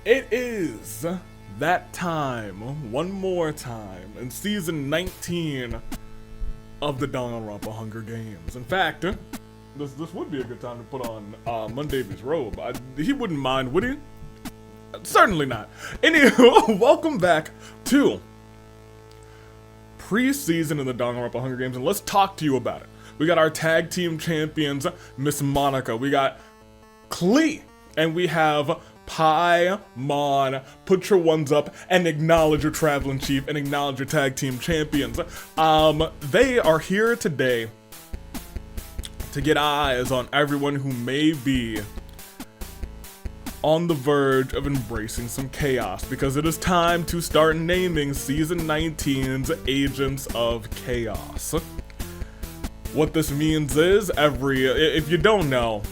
It is that time, one more time, in season 19 of the Danganronpa Hunger Games. In fact, this would be a good time to put on Mundavy's robe. He wouldn't mind, would he? Certainly not. Anywho, welcome back to pre-season in the Danganronpa Hunger Games, and let's talk to you about it. We got our tag team champions, Miss Monica. We got Klee, and we have Paimon. Put your ones up and acknowledge your traveling chief and acknowledge your tag team champions. They are here today to get eyes on everyone who may be on the verge of embracing some chaos, because it is time to start naming season 19's Agents of Chaos. What this means is if you don't know,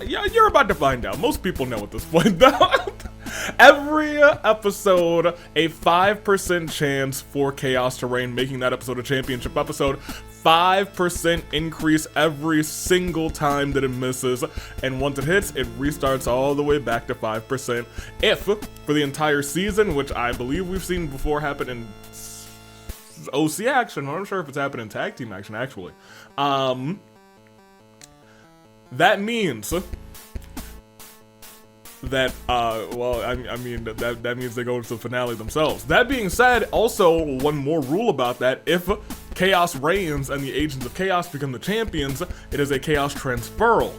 yeah, you're about to find out. Most people know at this point, though. Every episode, a 5% chance for chaos to reign, making that episode a championship episode. 5% increase every single time that it misses, and once it hits, it restarts all the way back to 5%. If, for the entire season, which I believe we've seen before happen in OC action, I'm not sure if it's happened in tag team action, actually. That means that, that means they go to the finale themselves. That being said, also, one more rule about that: if Chaos reigns and the Agents of Chaos become the champions, it is a Chaos transferal,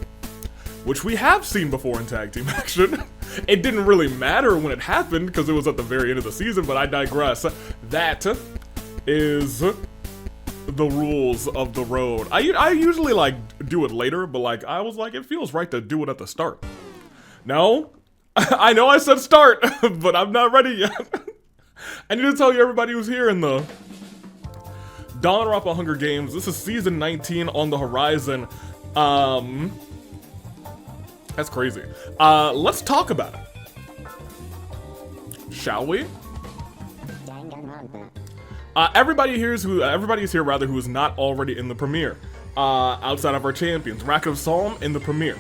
which we have seen before in tag team action. It didn't really matter when it happened because it was at the very end of the season, but I digress. That is the rules of the road. I usually do it later, but I was like, it feels right to do it at the start. No, I know I said start, but I'm not ready yet. I need to tell you, everybody who's here in the Danganronpa Hunger Games, this is season 19 on the horizon. That's crazy. Let's talk about it, shall we? Everybody is here who is not already in the premiere. Outside of our champions, Rack of Psalm in the premiere.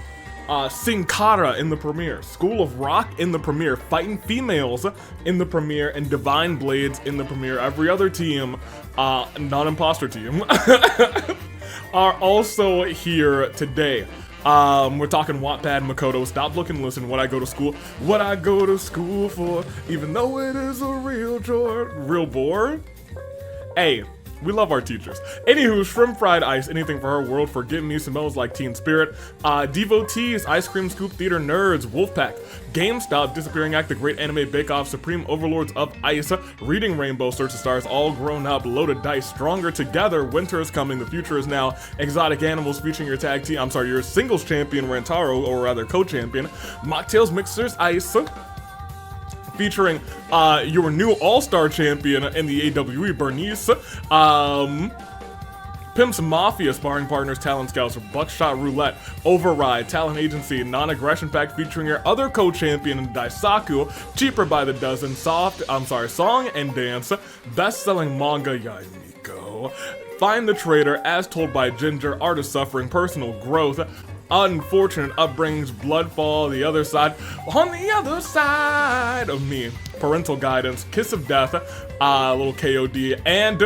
Sin Cara in the premiere, School of Rock in the premiere, Fighting Females in the premiere, and Divine Blades in the premiere. Every other team, non-imposter team, are also here today. We're talking Wattpad, Makoto, Stop, Look, and Listen, What I Go to School For, even though it is a real joy, real bore. Hey, we love our teachers. Anywho, Shrimp Fried Ice, Anything for Her, World Forgive Me, Smells Like Teen Spirit, Devotees, Ice Cream Scoop Theater Nerds, Wolfpack, GameStop, Disappearing Act, The Great Anime Bake Off, Supreme Overlords of Ice, Reading Rainbow, Search the Stars, All Grown Up, Loaded Dice, Stronger Together, Winter is Coming, The Future is Now, Exotic Animals featuring your your singles champion, Rantaro, or rather co-champion, Mocktails Mixers Ice, featuring your new all-star champion in the AWE, Bernice, Pimp's Mafia sparring partners, Talent Scouts, Buckshot Roulette, Override, Talent Agency, Non-Aggression Pact featuring your other co-champion, Daisaku, Cheaper by the Dozen, Song and Dance, best-selling manga, Yaimiko, Find the Traitor, As Told by Ginger, Artist Suffering, Personal Growth, Unfortunate Upbringings, Bloodfall, The Other Side, On the Other Side of Me, Parental Guidance, Kiss of Death, little KOD, and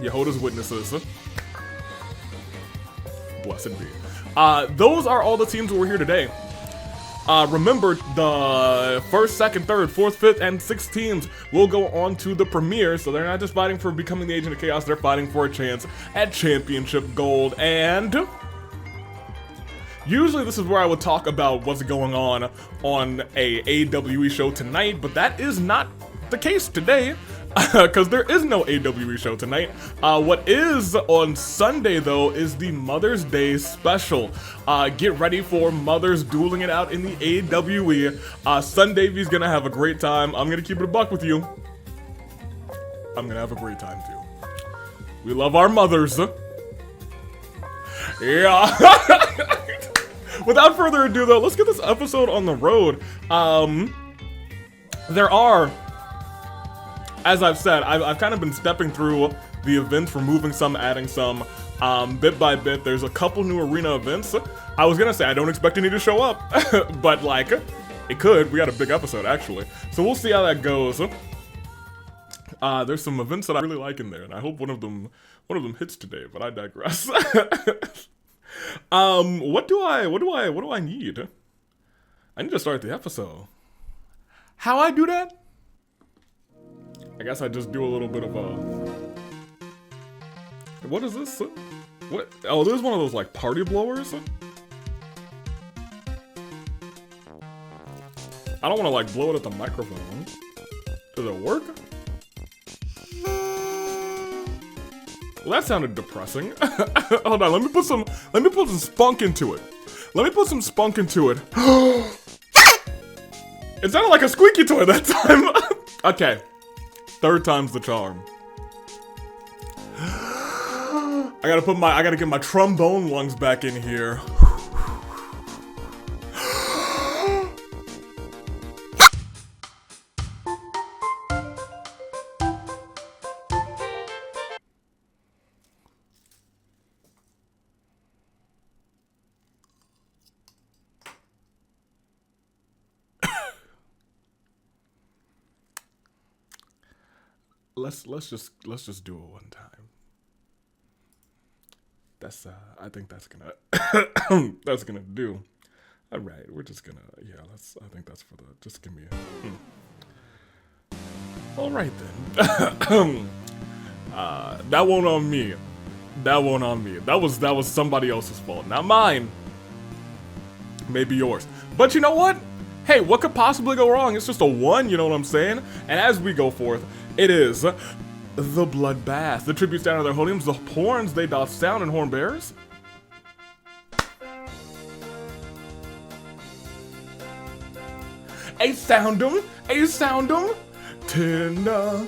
Yehoda's Witnesses. Blessed be. Those are all the teams who were here today. Remember, the first, second, third, fourth, fifth, and sixth teams will go on to the premiere, so they're not just fighting for becoming the Agent of Chaos, they're fighting for a chance at Championship Gold. And usually this is where I would talk about what's going on a AWE show tonight, but that is not the case today, because there is no AWE show tonight. What is on Sunday, though, is the Mother's Day special. Get ready for mothers dueling it out in the AWE. Sundavy's gonna have a great time. I'm gonna keep it a buck with you. I'm gonna have a great time, too. We love our mothers. Yeah. Without further ado, though, let's get this episode on the road. There are, as I've said, I've kind of been stepping through the events, removing some, adding some, bit by bit. There's a couple new arena events. I was gonna say I don't expect any to show up, but It could. We got a big episode, actually. So we'll see how that goes. There's some events that I really like in there, and I hope one of them hits today, but I digress. What do I need? I need to start the episode. How I do that? I guess I just do a little bit of a... What is this? What? Oh, this is one of those, like, party blowers? I don't want to, like, blow it at the microphone. Does it work? Well, that sounded depressing. Hold on, let me put some spunk into it. Let me put some spunk into it. It sounded like a squeaky toy that time. Okay. Third time's the charm. I gotta get my trombone lungs back in here. Let's just do it one time. That's I think that's gonna that's gonna do. All right, we're just gonna I think that's for the just give me a. All right then. That won't on me. That won't on me. That was somebody else's fault, not mine. Maybe yours. But you know what? Hey, what could possibly go wrong? It's just a 1, you know what I'm saying? And as we go forth, it is the bloodbath. The tributes down to their holdings, the horns they doth sound, and horn bearers. A sound 'em. Tina.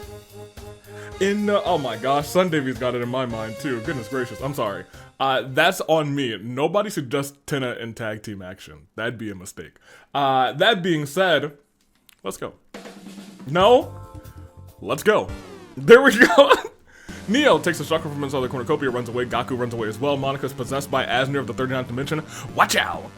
Oh my gosh, Sun Davies got it in my mind too. Goodness gracious, I'm sorry. That's on me. Nobody suggests Tina in tag team action. That'd be a mistake. That being said, let's go. No? Let's go. There we go. Neo takes the chakra from inside the cornucopia, runs away. Gaku runs away as well. Monica's possessed by Asnir of the 39th dimension. Watch out!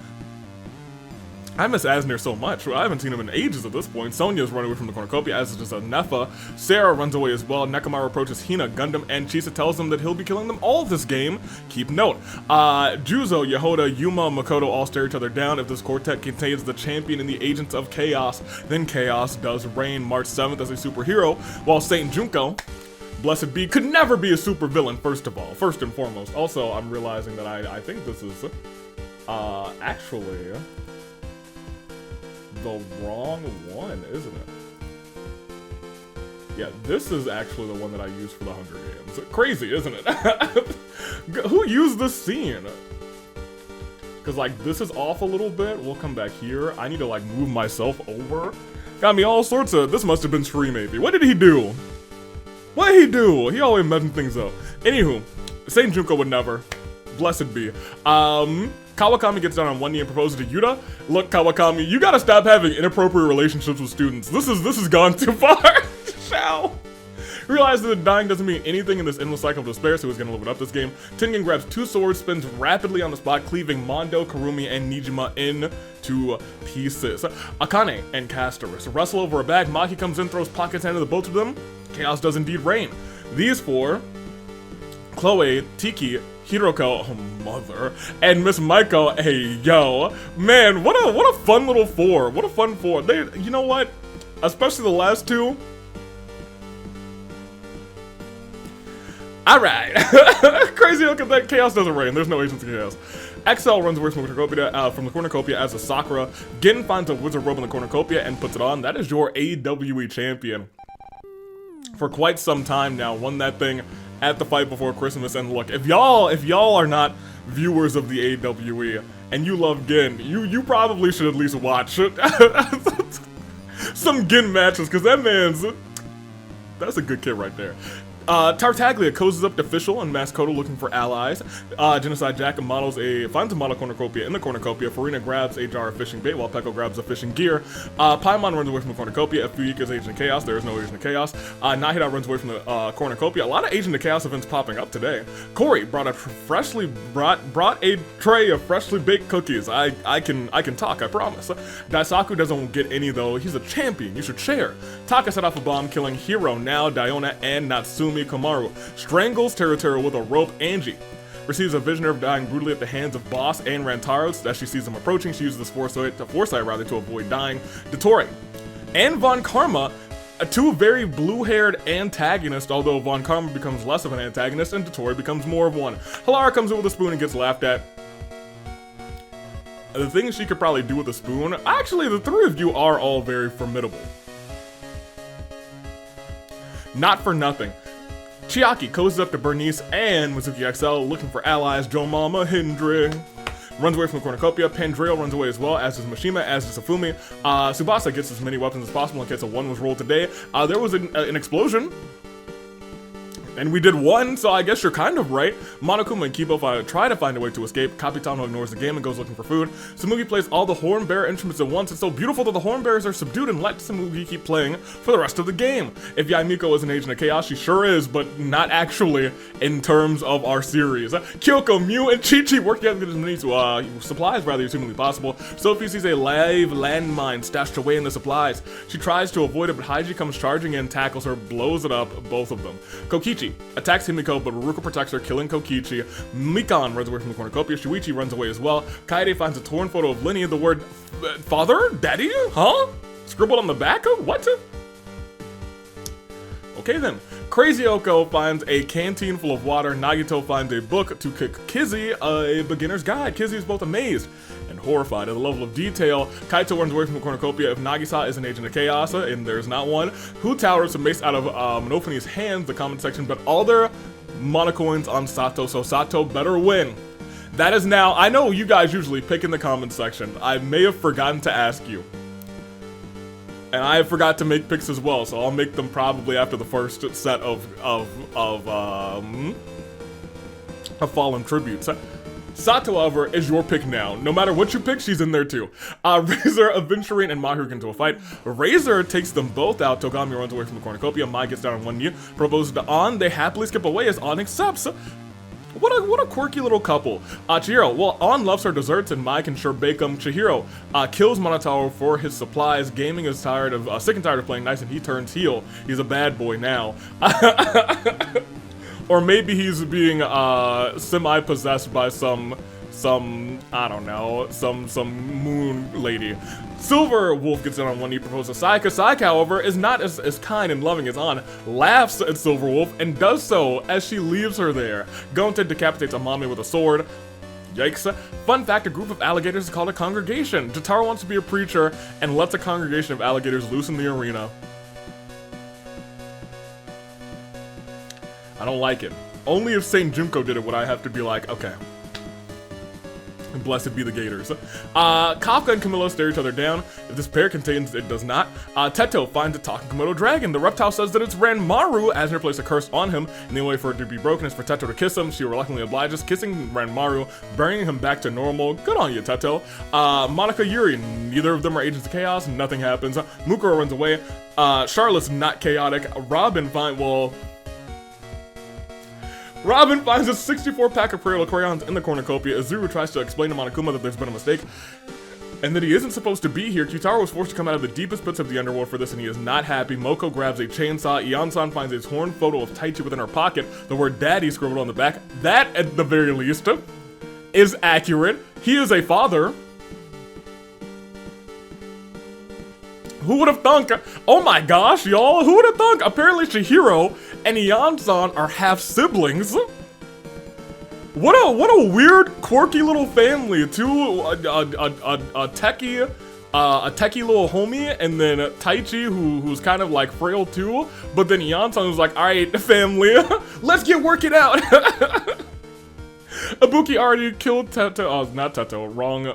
I miss Asnir so much. I haven't seen him in ages at this point. Sonya's running away from the cornucopia, as is a Nefa. Sarah runs away as well. Nekomaru approaches Hina, Gundam, and Chisa tells them that he'll be killing them all this game. Keep note. Juzo, Yehoda, Yuma, Makoto all stare each other down. If this quartet contains the champion and the agents of chaos, then chaos does reign. March 7th as a superhero, while Saint Junko, blessed be, could never be a supervillain, first and foremost. Also, I'm realizing that I think this is, actually the wrong one, isn't it? Yeah, this is actually the one that I used for the Hunger Games. Crazy, isn't it? Who used this scene? Because, like, this is off a little bit. We'll come back here. I need to, like, move myself over. Got me all sorts of... This must have been Shree, maybe. What did he do? What did he do? He always messing things up. Anywho, Saint Junko would never. Blessed be. Kawakami gets down on one knee and proposes to Yuta. Look, Kawakami, you gotta stop having inappropriate relationships with students. This has gone too far. Shao realizes that dying doesn't mean anything in this endless cycle of despair, so he's gonna live it up this game. Tengen grabs 2 swords, spins rapidly on the spot, cleaving Mondo, Karumi, and Nijima into pieces. Akane and Casterus wrestle over a bag. Maki comes in, throws pockets into the both of them. Chaos does indeed reign. These 4, Chloe, Tiki, Hiroko, oh mother, and Miss Maiko, hey yo, man, what a fun little 4. What a fun 4. They, you know what? Especially the last 2. All right, crazy look at that. Chaos doesn't reign. There's no agents of chaos. XL runs away from the cornucopia as a Sakura. Gin finds a wizard robe in the cornucopia and puts it on. That is your AWE champion. For quite some time now, won that thing at the fight before Christmas. And look, if y'all are not viewers of the AWE and you love Gin, you probably should at least watch some Gin matches, because that's a good kid right there. Tartaglia cozies up to Fischl and Maskoto looking for allies. Genocide Jack finds a model cornucopia in the cornucopia. Farina grabs a jar of fishing bait while Peko grabs the fishing gear. Paimon runs away from the cornucopia. Fuika is Agent of Chaos. There is no Agent of Chaos. Nahida runs away from the cornucopia. A lot of Agent of Chaos events popping up today. Corey brought a tray of freshly baked cookies. I can talk, I promise. Daisaku doesn't get any though. He's a champion. You should share. Taka set off a bomb, killing Hiro, Now, Diona, and Natsumi Komaru. Strangles Teru with a rope. Angie receives a vision of dying brutally at the hands of Boss and Rantaros. As she sees them approaching, she uses this foresight to avoid dying. Dottore and Von Karma, two very blue-haired antagonists, although Von Karma becomes less of an antagonist and Dottore becomes more of one. Halara comes in with a spoon and gets laughed at. The things she could probably do with a spoon, actually the three of you are all very formidable. Not for nothing. Chiaki cozies up to Bernice and Mizuki XL looking for allies. Jo Mama Hendry runs away from the cornucopia. Pandreo runs away as well, as does Mishima, as does Safumi. Tsubasa gets as many weapons as possible in case a 1 was rolled today. There was an explosion. And we did 1, so I guess you're kind of right. Monokuma and Kibo try to find a way to escape. Capitano ignores the game and goes looking for food. Samugi plays all the horn bearer instruments at once. It's so beautiful that the horn bearers are subdued and let Samugi keep playing for the rest of the game. If Yaimiko is an agent of chaos, she sure is, but not actually in terms of our series. Kyoko, Mew, and Chi-Chi work together to get as many supplies rather as humanly possible. Sophie sees a live landmine stashed away in the supplies. She tries to avoid it, but Haiji comes charging in, tackles her, blows it up, both of them. Kokichi attacks Himiko, but Ruruka protects her, killing Kokichi. Mikan runs away from the cornucopia. Shuichi runs away as well. Kaede finds a torn photo of Linny. The word father? Daddy? Huh? Scribbled on the back? What? Okay then. Crazy Oko finds a canteen full of water. Nagito finds a book to kick Kizzy, a beginner's guide. Kizzy is both amazed and horrified at the level of detail. Kaito runs away from the cornucopia. If Nagisa is an agent of chaos, and there's not one, Who towers a mace out of Monophanie's hands, the comment section, but all their monocoins on Sato, so Sato better win. That is now, I know you guys usually pick in the comment section. I may have forgotten to ask you. And I forgot to make picks as well, so I'll make them probably after the first set of Fallen Tributes. Sato, however, is your pick now. No matter what you pick, she's in there too. Razor, Aventurine, and Mahu get into a fight. Razor takes them both out. Togami runs away from the cornucopia. Mai gets down on one knee, proposes to An. They happily skip away as An accepts. What a quirky little couple. Chihiro, well, An loves her desserts and Mai can sure bake them. Chihiro kills Monotaro for his supplies. Gaming is sick and tired of playing nice and he turns heel. He's a bad boy now. Or maybe he's being semi-possessed by some I don't know, some moon lady. Silver Wolf gets down on one knee, proposes to Saika. Saika, however, is not as kind and loving as An, laughs at Silver Wolf, and does so as she leaves her there. Gonta decapitates Amami with a sword. Yikes. Fun fact, a group of alligators is called a congregation. Jotaro wants to be a preacher and lets a congregation of alligators loose in the arena. I don't like it. Only if Saint Junko did it would I have to be like, okay. Blessed be the gators. Kafka and Camillo stare each other down. If this pair contains, it does not. Teto finds a talking Komodo dragon. The reptile says that it's Ranmaru, as her placed a curse on him, and the only way for it to be broken is for Teto to kiss him. She reluctantly obliges, kissing Ranmaru, bringing him back to normal. Good on you, Teto. Monica, Yuri, neither of them are agents of chaos. Nothing happens. Mukuro runs away. Charlotte's not chaotic. Robin finds a 64-pack of Crayola crayons in the cornucopia. Azuru tries to explain to Monokuma that there's been a mistake and that he isn't supposed to be here. Kyutaro was forced to come out of the deepest pits of the underworld for this, and he is not happy. Moko grabs a chainsaw. Ian-san finds a torn photo of Taichi within her pocket. The word daddy scribbled on the back. That, at the very least, is accurate. He is a father. Who would have thunk? Oh my gosh, y'all. Who would have thunk? Apparently Chihiro and Ian-san are half-siblings. What a weird, quirky little family. A techie little homie, and then Taichi, who's kind of like frail too. But then Ian-san was like, alright, family, let's get working out. Ibuki already killed Teto. Oh, not Teto. Wrong.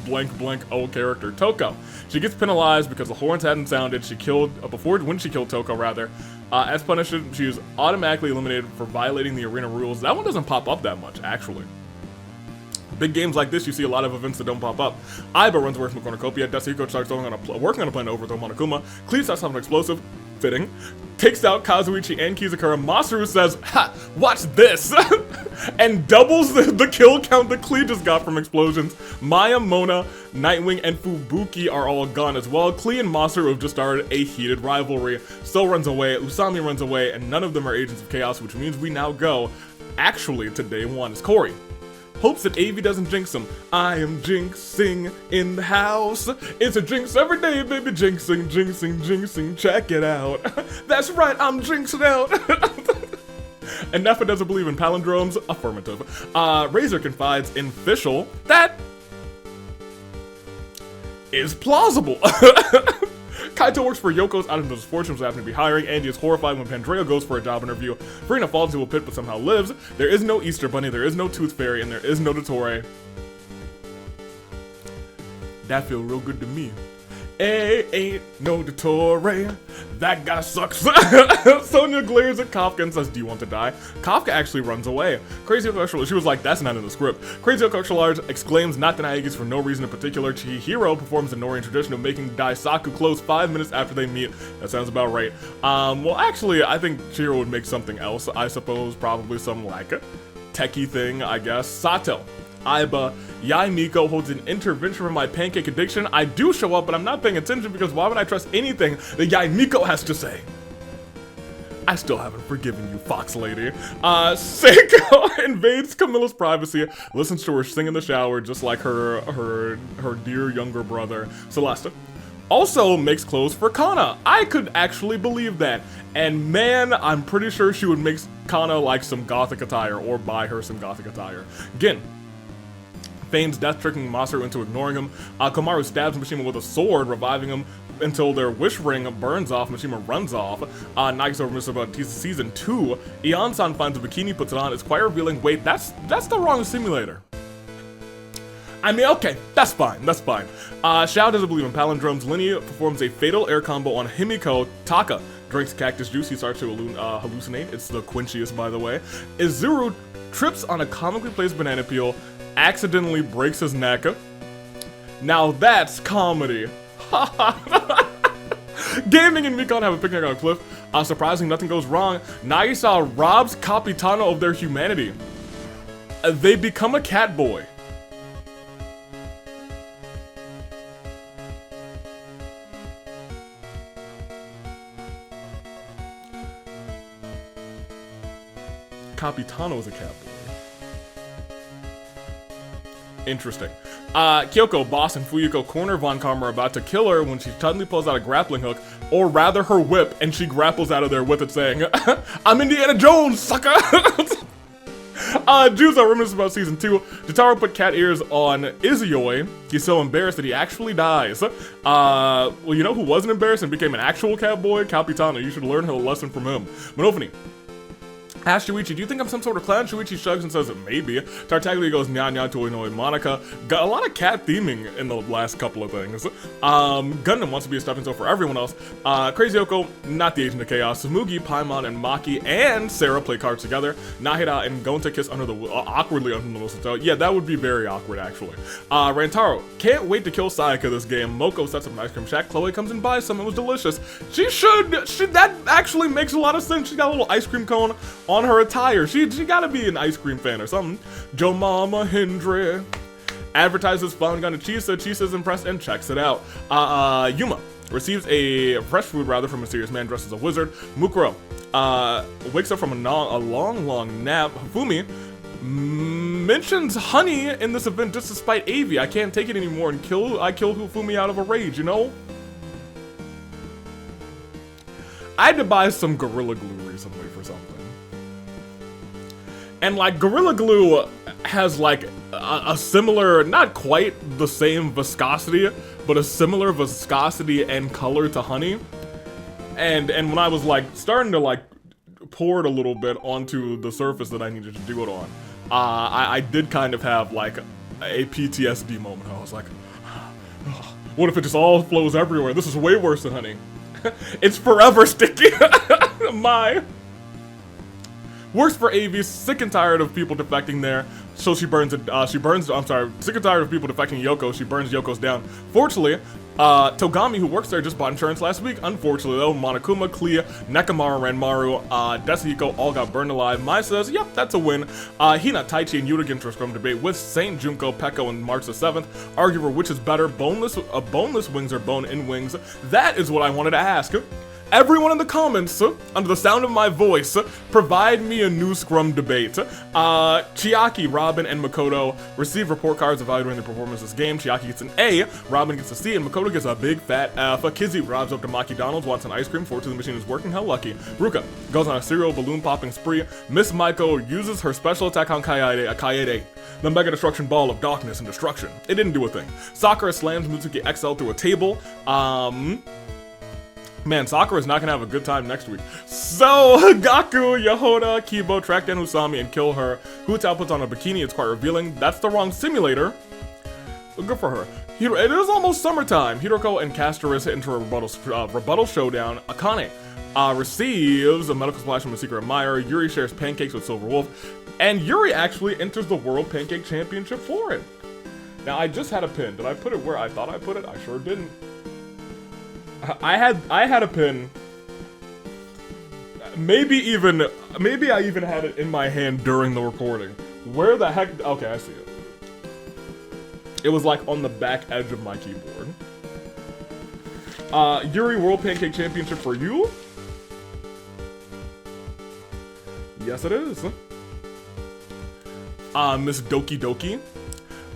blank blank O character, Toko. She gets penalized because the horns hadn't sounded. She killed, when she killed Toko rather. As punishment, she was automatically eliminated for violating the arena rules. That one doesn't pop up that much, actually. Big games like this, you see a lot of events that don't pop up. Aiba runs away from a cornucopia. Dasuko starts working on a plan to overthrow Monokuma. Cleave starts off an explosive, fitting. Takes out Kazuichi and Kizukura. Masaru says, "Ha! Watch this!" and doubles the kill count that Klee just got from explosions. Maya, Mona, Nightwing, and Fubuki are all gone as well. Klee and Masaru have just started a heated rivalry. So runs away, Usami runs away, and none of them are Agents of Chaos, which means we now go, actually, to day one. It's Corey. Hopes that Avi doesn't jinx him. I am jinxing in the house. It's a jinx every day, baby. Jinxing, jinxing, jinxing. Check it out. That's right, I'm jinxing out. And Nefa doesn't believe in palindromes. Affirmative. Razor confides in Fischl. That is plausible. Kaito works for Yoko's out of those fortunes happen to be hiring. Andy is horrified when Pandreo goes for a job interview. Farina falls into a pit but somehow lives. There is no Easter Bunny, there is no Tooth Fairy, and there is no Dottore. That feel real good to me. Ain't no Dottore. That guy sucks. Sonya glares at Kafka and says, "Do you want to die?" Kafka actually runs away. Crazy Okoshal, she was like, "That's not in the script." Crazy Okoshal exclaims not denying for no reason in particular. Chihiro performs the Norian tradition of making Daisaku close 5 minutes after they meet. That sounds about right. Well, actually, I think Chihiro would make something else, I suppose. Probably some, like, techie thing, I guess. Sato. Aiba, Yai Miko holds an intervention for my pancake addiction. I do show up, but I'm not paying attention because why would I trust anything that Yai Miko has to say? I still haven't forgiven you, Fox Lady. Seiko invades Camilla's privacy, listens to her sing in the shower just like her dear younger brother, Celeste. Also makes clothes for Kana. I could actually believe that. And man, I'm pretty sure she would make Kana like some gothic attire or buy her some gothic attire. Gin feigns death, tricking Masaru into ignoring him. Komaru stabs Mishima with a sword, reviving him until their wish ring burns off. Mishima runs off. Nike's over Mr. Season 2. Ion-san finds a bikini, puts it on. It's quite revealing. Wait, that's the wrong simulator. I mean, okay, that's fine, that's fine. Shao doesn't believe in palindromes. Linny performs a fatal air combo on Himiko. Taka drinks cactus juice. He starts to hallucinate. It's the quenchiest, by the way. Izuru trips on a comically placed banana peel, accidentally breaks his neck. Now that's comedy. Gaming and Mikon have a picnic on a cliff. Surprising, nothing goes wrong. Nagisa robs Capitano of their humanity. They become a cat boy. Capitano is a cat boy. Interesting. Kyoko, boss, and Fuyuko corner Von Karma about to kill her when she suddenly pulls out a grappling hook, or rather her whip, and she grapples out of there with it saying, "I'm Indiana Jones, sucker!" Juzo reminisces about season 2. Jotaro put cat ears on Izuyoi. He's so embarrassed that he actually dies. Well, you know who wasn't embarrassed and became an actual cat boy? Capitano. You should learn a lesson from him. Monofony. Ask Shuichi, "Do you think I'm some sort of clown?" Shuichi shrugs and says, "Maybe." Tartaglia goes, "Nya nya to annoy Monica." Got a lot of cat theming in the last couple of things. Gundam wants to be a stepping stone for everyone else. Crazy Oko, not the Agent of Chaos. Sumugi, Paimon, and Maki and Sarah play cards together. Nahida and Gonta kiss awkwardly under the mistletoe. Yeah, that would be very awkward, actually. Rantaro, can't wait to kill Sayaka this game. Moko sets up an ice cream shack. Chloe comes and buys some. It was delicious. That actually makes a lot of sense. She got a little ice cream cone on her attire. She gotta be an ice cream fan or something. Joe Mama Hendry advertises Fun Gun to Chisa. Chisa's impressed and checks it out. Yuma receives a fresh food rather from a mysterious man dressed as a wizard. Mukuro wakes up from a long nap. Hifumi mentions honey in this event just to spite Avi. I can't take it anymore and I kill Hifumi out of a rage, you know? I had to buy some Gorilla Glue recently for something. And like Gorilla Glue has like a similar, not quite the same viscosity, but a similar viscosity and color to honey. And when I was like starting to like pour it a little bit onto the surface that I needed to do it on, I did kind of have like a PTSD moment. I was like, what if it just all flows everywhere? This is way worse than honey. It's forever sticky. My. Works for AV, sick and tired of people defecting there, so sick and tired of people defecting Yoko, she burns Yoko's down. Fortunately, Togami, who works there, just bought insurance last week. Unfortunately though, Monokuma, Clea, Nekomaru, Ranmaru, Desahiko all got burned alive. Mai says, yep, that's a win. Hina, Taichi, and Yuta get into a scrum debate with Saint, Junko, Pekko, and March the 7th. Argue for which is better, boneless wings or bone-in wings. That is what I wanted to ask. Everyone in the comments, under the sound of my voice, provide me a new scrum debate. Chiaki, Robin, and Makoto receive report cards evaluating their performance this game. Chiaki gets an A, Robin gets a C, and Makoto gets a big fat F. Kizzy drives up to Maki Donald's, wants an ice cream. Fortunately, the machine is working. How lucky. Ruka goes on a cereal balloon popping spree. Miss Maiko uses her special attack on Kaede, the Mega Destruction Ball of Darkness and Destruction. It didn't do a thing. Sakura slams Mitsuki XL through a table. Man, Sakura is not gonna have a good time next week. So, Gaku, Yahoda, Kibo track down Usami and kill her. Hutao puts on a bikini, it's quite revealing. That's the wrong simulator. Good for her. It is almost summertime. Hiroko and Castoris hit into a rebuttal showdown. Akane receives a medical splash from a secret admirer. Yuri shares pancakes with Silver Wolf. And Yuri actually enters the World Pancake Championship for it. Now, I just had a pin. Did I put it where I thought I put it? I sure didn't. I had a pin. Maybe I even had it in my hand during the recording. Where the heck? Okay, I see it. It was like on the back edge of my keyboard. Yuri World Pancake Championship for you? Yes, it is. Miss Doki Doki.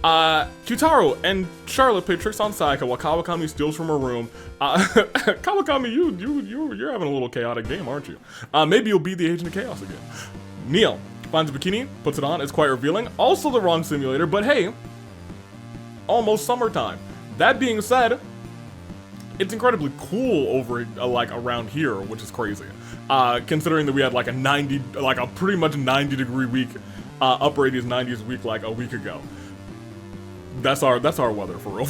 Kyutaro and Charlotte play tricks on Sayaka while Kawakami steals from her room. Kawakami, you're having a little chaotic game, aren't you? Maybe you'll be the agent of chaos again. Neil finds a bikini, puts it on, it's quite revealing. Also the wrong simulator, but hey, almost summertime. That being said, it's incredibly cool over like around here, which is crazy. Considering that we had like a pretty much 90-degree week, upper 80s, 90s week like a week ago. That's our weather for real.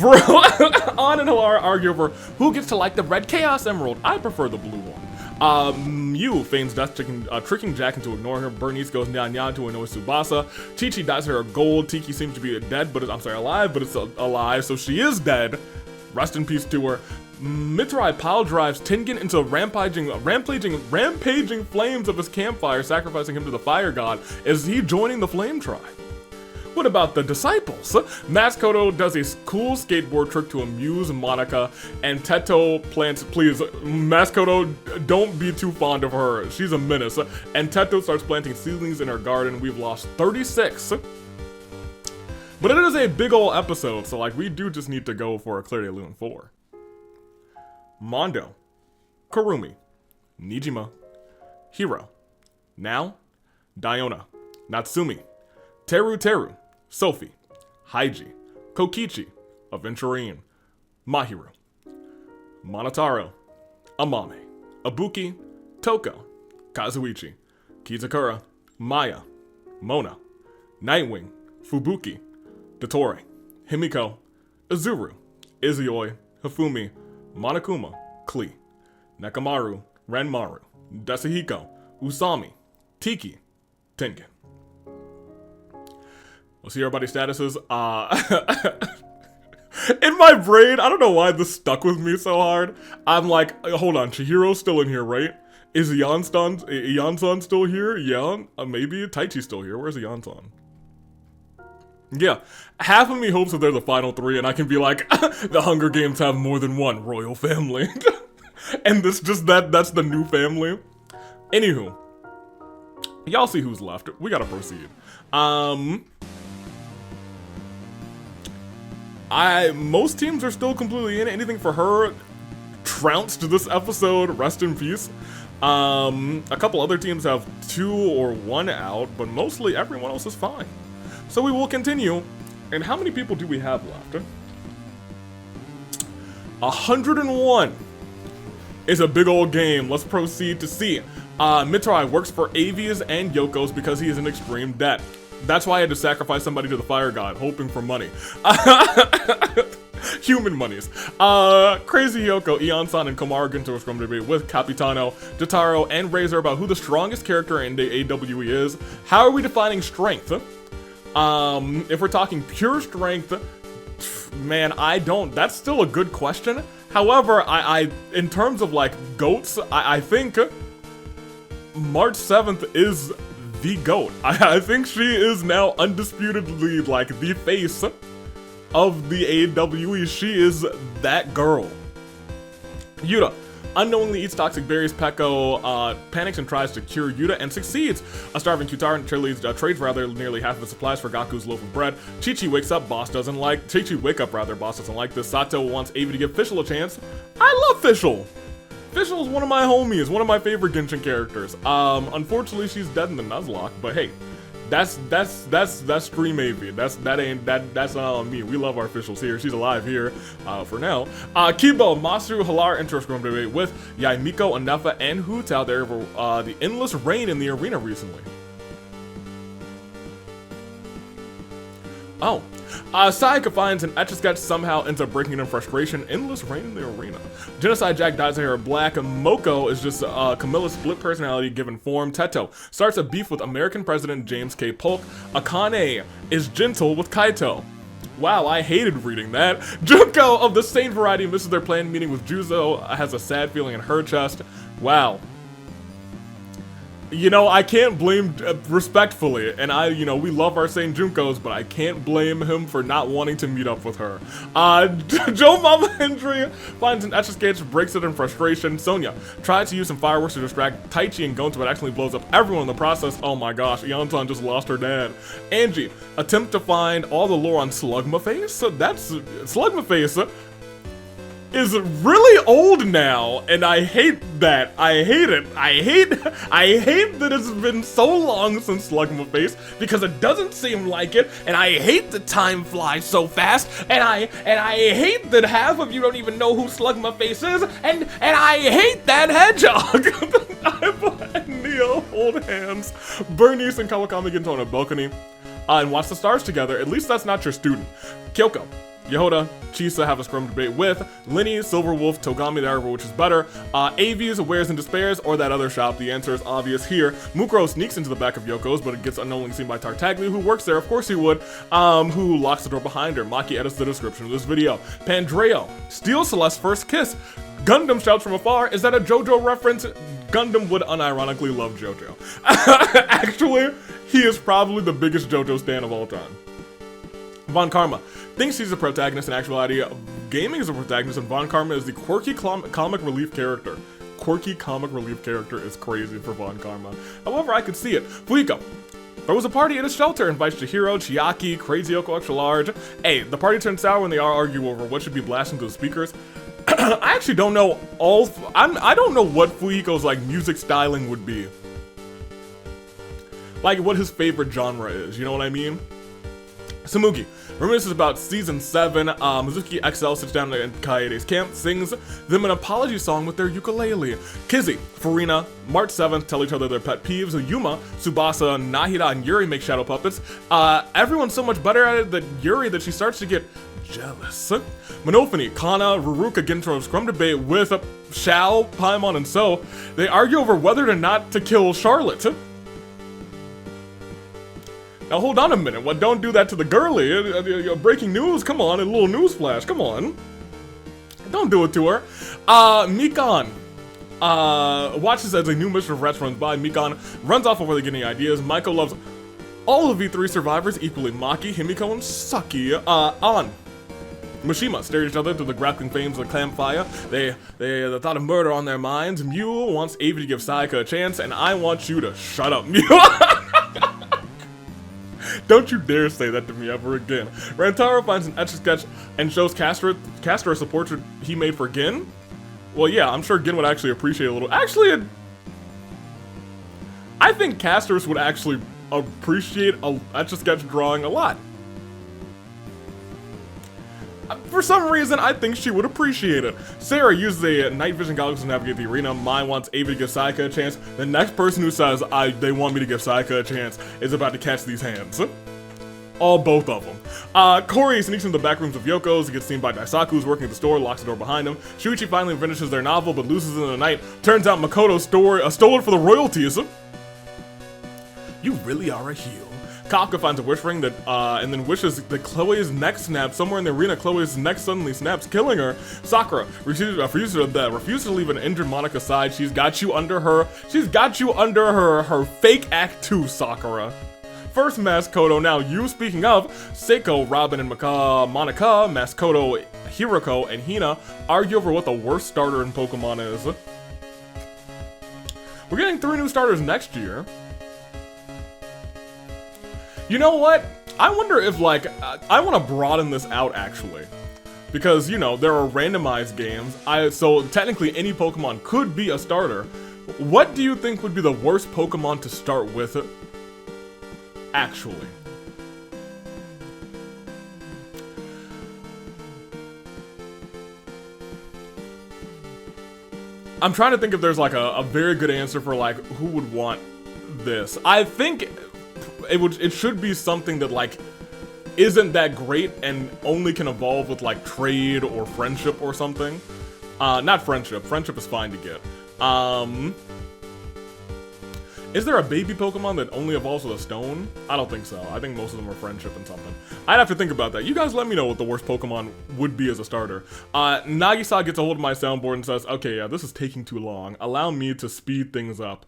On and Hilara argue over who gets to like the red Chaos Emerald. I prefer the blue one. Mew feigns death, tricking Jack into ignoring her. Bernice goes nya to annoy Tsubasa. Chi-Chi dyes her gold. Tiki seems to be dead, but alive, but it's alive, so she is dead. Rest in peace to her. Mitsurai pile drives Tengen into rampaging flames of his campfire, sacrificing him to the fire god. Is he joining the flame tribe? What about the disciples? Maskoto does a cool skateboard trick to amuse Monica, and Teto plants, please, Maskoto, don't be too fond of her. She's a menace. And Teto starts planting seedlings in her garden. We've lost 36. But it is a big ol' episode, so like we do just need to go for a Clear Day Lune 4. Mondo, Kurumi, Nijima, Hiro, Now, Diona, Natsumi, Teru, Sophie, Haiji, Kokichi, Aventurine, Mahiru, Monotaro, Amame, Ibuki, Toko, Kazuichi, Kizakura, Maya, Mona, Nightwing, Fubuki, Dottore, Himiko, Izuru, Izuoi, Hifumi, Monokuma, Klee, Nekomaru, Ranmaru, Desahiko, Usami, Tiki, Tengen. We'll see everybody's statuses. In my brain, I don't know why this stuck with me so hard. I'm like, hold on, Chihiro's still in here, right? Is Iansan still here? Yeah, maybe. Taichi's still here. Where's Iansan? Yeah, half of me hopes that they're the final three and I can be like, the Hunger Games have more than one royal family. And that's the new family. Anywho, y'all see who's left. We gotta proceed. Most teams are still completely in it. Anything for her trounced this episode, rest in peace. A couple other teams have 2 or 1 out, but mostly everyone else is fine. So we will continue. And how many people do we have left? 101 is a big old game. Let's proceed to see. Mitsurai works for Avi's and Yoko's because he is in extreme debt. That's why I had to sacrifice somebody to the fire god, hoping for money. Human monies. Crazy Yoko, Eon-san, and Komaru get into a scrum debate with Capitano, Jotaro, and Razor about who the strongest character in the AWE is. How are we defining strength? If we're talking pure strength, man, that's still a good question. However, in terms of like GOATs, I think March 7th is the GOAT. I think she is now undisputedly like the face of the AWE. She is that girl. Yuta unknowingly eats toxic berries. Peko panics and tries to cure Yuta and succeeds. A starving Kyutaro trades nearly half of the supplies for Gaku's loaf of bread. Chi-Chi wakes up, boss doesn't like this. Sato wants Avi to give Fischl a chance. I love Fischl. Fischl is one of my homies, one of my favorite Genshin characters. Unfortunately she's dead in the Nuzlocke, but hey, that's Stream Avi. That's not on me. We love our officials here. She's alive here, for now. Kibo, Masaru, Halar enter a scrum debate with Yaimiko, Anefa, and Hu Tao there for the endless rain in the arena recently. Oh. Sayaka finds an Etch-a-Sketch, somehow ends up breaking it in frustration. Endless rain in the arena. Genocide Jack dyes her hair black. Moko is just Camilla's split personality given form. Teto starts a beef with American President James K. Polk. Akane is gentle with Kaito. Wow, I hated reading that. Junko of the same variety misses their planned meeting with Juzo, has a sad feeling in her chest. Wow. You know, I can't blame, respectfully, and we love our Saint Junkos, but I can't blame him for not wanting to meet up with her. Joe Mama Hendry finds an Etch-a-Sketch, breaks it in frustration. Sonya tries to use some fireworks to distract Taichi and Gonta, but actually blows up everyone in the process. Oh my gosh, Eon-san just lost her dad. Angie attempt to find all the lore on Slugmaface. Slugmaface is really old now, and I hate that. I hate it. I hate that it's been so long since Slugmaface, because it doesn't seem like it, and I hate that time flies so fast, and I hate that half of you don't even know who Slugmaface is, and I hate that hedgehog. And Neo hold hands. Bernice and Kawakami get into on a balcony and watch the stars together. At least that's not your student. Kyoko, Yehoda, Chisa have a scrum debate with Linny, Silverwolf, Togami, the which is better. Avi's, Wares and Despairs, or that other shop. The answer is obvious here. Mukuro sneaks into the back of Yoko's, but it gets unknowingly seen by Tartaglia, who works there, of course he would, who locks the door behind her. Maki edits the description of this video. Pandreo steals Celeste's first kiss. Gundam shouts from afar, is that a JoJo reference? Gundam would unironically love JoJo. Actually, he is probably the biggest JoJo stan of all time. Von Karma thinks he's a protagonist. In actuality, gaming is a protagonist, and Von Karma is the quirky comic relief character. Quirky comic relief character is crazy for Von Karma. However, I could see it. Fuiko. There was a party at a shelter, invites Chihiro, Chiaki, Crazy Yoko Extra Large. Hey, the party turns sour when they all argue over what should be blasting to the speakers. I actually don't know I don't know what Fuiko's like music styling would be. Like what his favorite genre is, you know what I mean? Samugi reminisces about season 7. Mizuki XL sits down in Kaede's camp, sings them an apology song with their ukulele. Kizzy, Farina, March 7th tell each other their pet peeves. Yuma, Tsubasa, Nahida, and Yuri make shadow puppets. Everyone's so much better at it that Yuri that she starts to get jealous. Monophony, Kana, Ruruka get into a scrum debate with Shao, Paimon, and So. They argue over whether or not to kill Charlotte. Now hold on a minute, what, don't do that to the girly. Breaking news, come on, a little news flash, come on. Don't do it to her. Mikan watches as a new mission of Rats runs by. Mikan runs off over the getting ideas. Maiko loves all of V3 survivors equally. Maki, Himiko, and Saki. On. Mishima stare at each other through the grappling flames of the campfire. They the thought of murder on their minds. Mew wants Avi to give Sayaka a chance, and I want you to shut up, Mew. Don't you dare say that to me ever again. Rantaro finds an Etch-a-Sketch and shows Castor a portrait he made for Gin. Well, yeah, I'm sure Gin would actually appreciate a little. Actually, I think Castors would actually appreciate a Etch-a-Sketch drawing a lot. For some reason, I think she would appreciate it. Sarah uses a night vision goggles to navigate the arena. Mai wants Ava to give Sayaka a chance. The next person who says, they want me to give Sayaka a chance is about to catch these hands. Both of them. Corey sneaks into the back rooms of Yoko's. He gets seen by Daisaku, who's working at the store, locks the door behind him. Shuichi finally finishes their novel, but loses in the night. Turns out Makoto stole it for the royalties. You really are a heel. Kafka finds a wish ring that, and then wishes that Chloe's neck snaps. Somewhere in the arena, Chloe's neck suddenly snaps, killing her. Sakura refuses to leave an injured Monica side. She's got you under her fake Act 2, Sakura. First Maskoto, now you. Speaking of, Seiko, Robin, and Monica, Maskoto, Hiroko, and Hina argue over what the worst starter in Pokemon is. We're getting 3 new starters next year. You know what? I wonder if, like, I want to broaden this out, actually. Because, you know, there are randomized games. So technically any Pokemon could be a starter. What do you think would be the worst Pokemon to start with? Actually. I'm trying to think if there's, like, a very good answer for, like, who would want this. I think it should be something that, like, isn't that great and only can evolve with, like, trade or friendship or something. Not friendship. Friendship is fine to get. Is there a baby Pokemon that only evolves with a stone? I don't think so. I think most of them are friendship and something. I'd have to think about that. You guys let me know what the worst Pokemon would be as a starter. Nagisa gets a hold of my soundboard and says, okay, yeah, this is taking too long. Allow me to speed things up.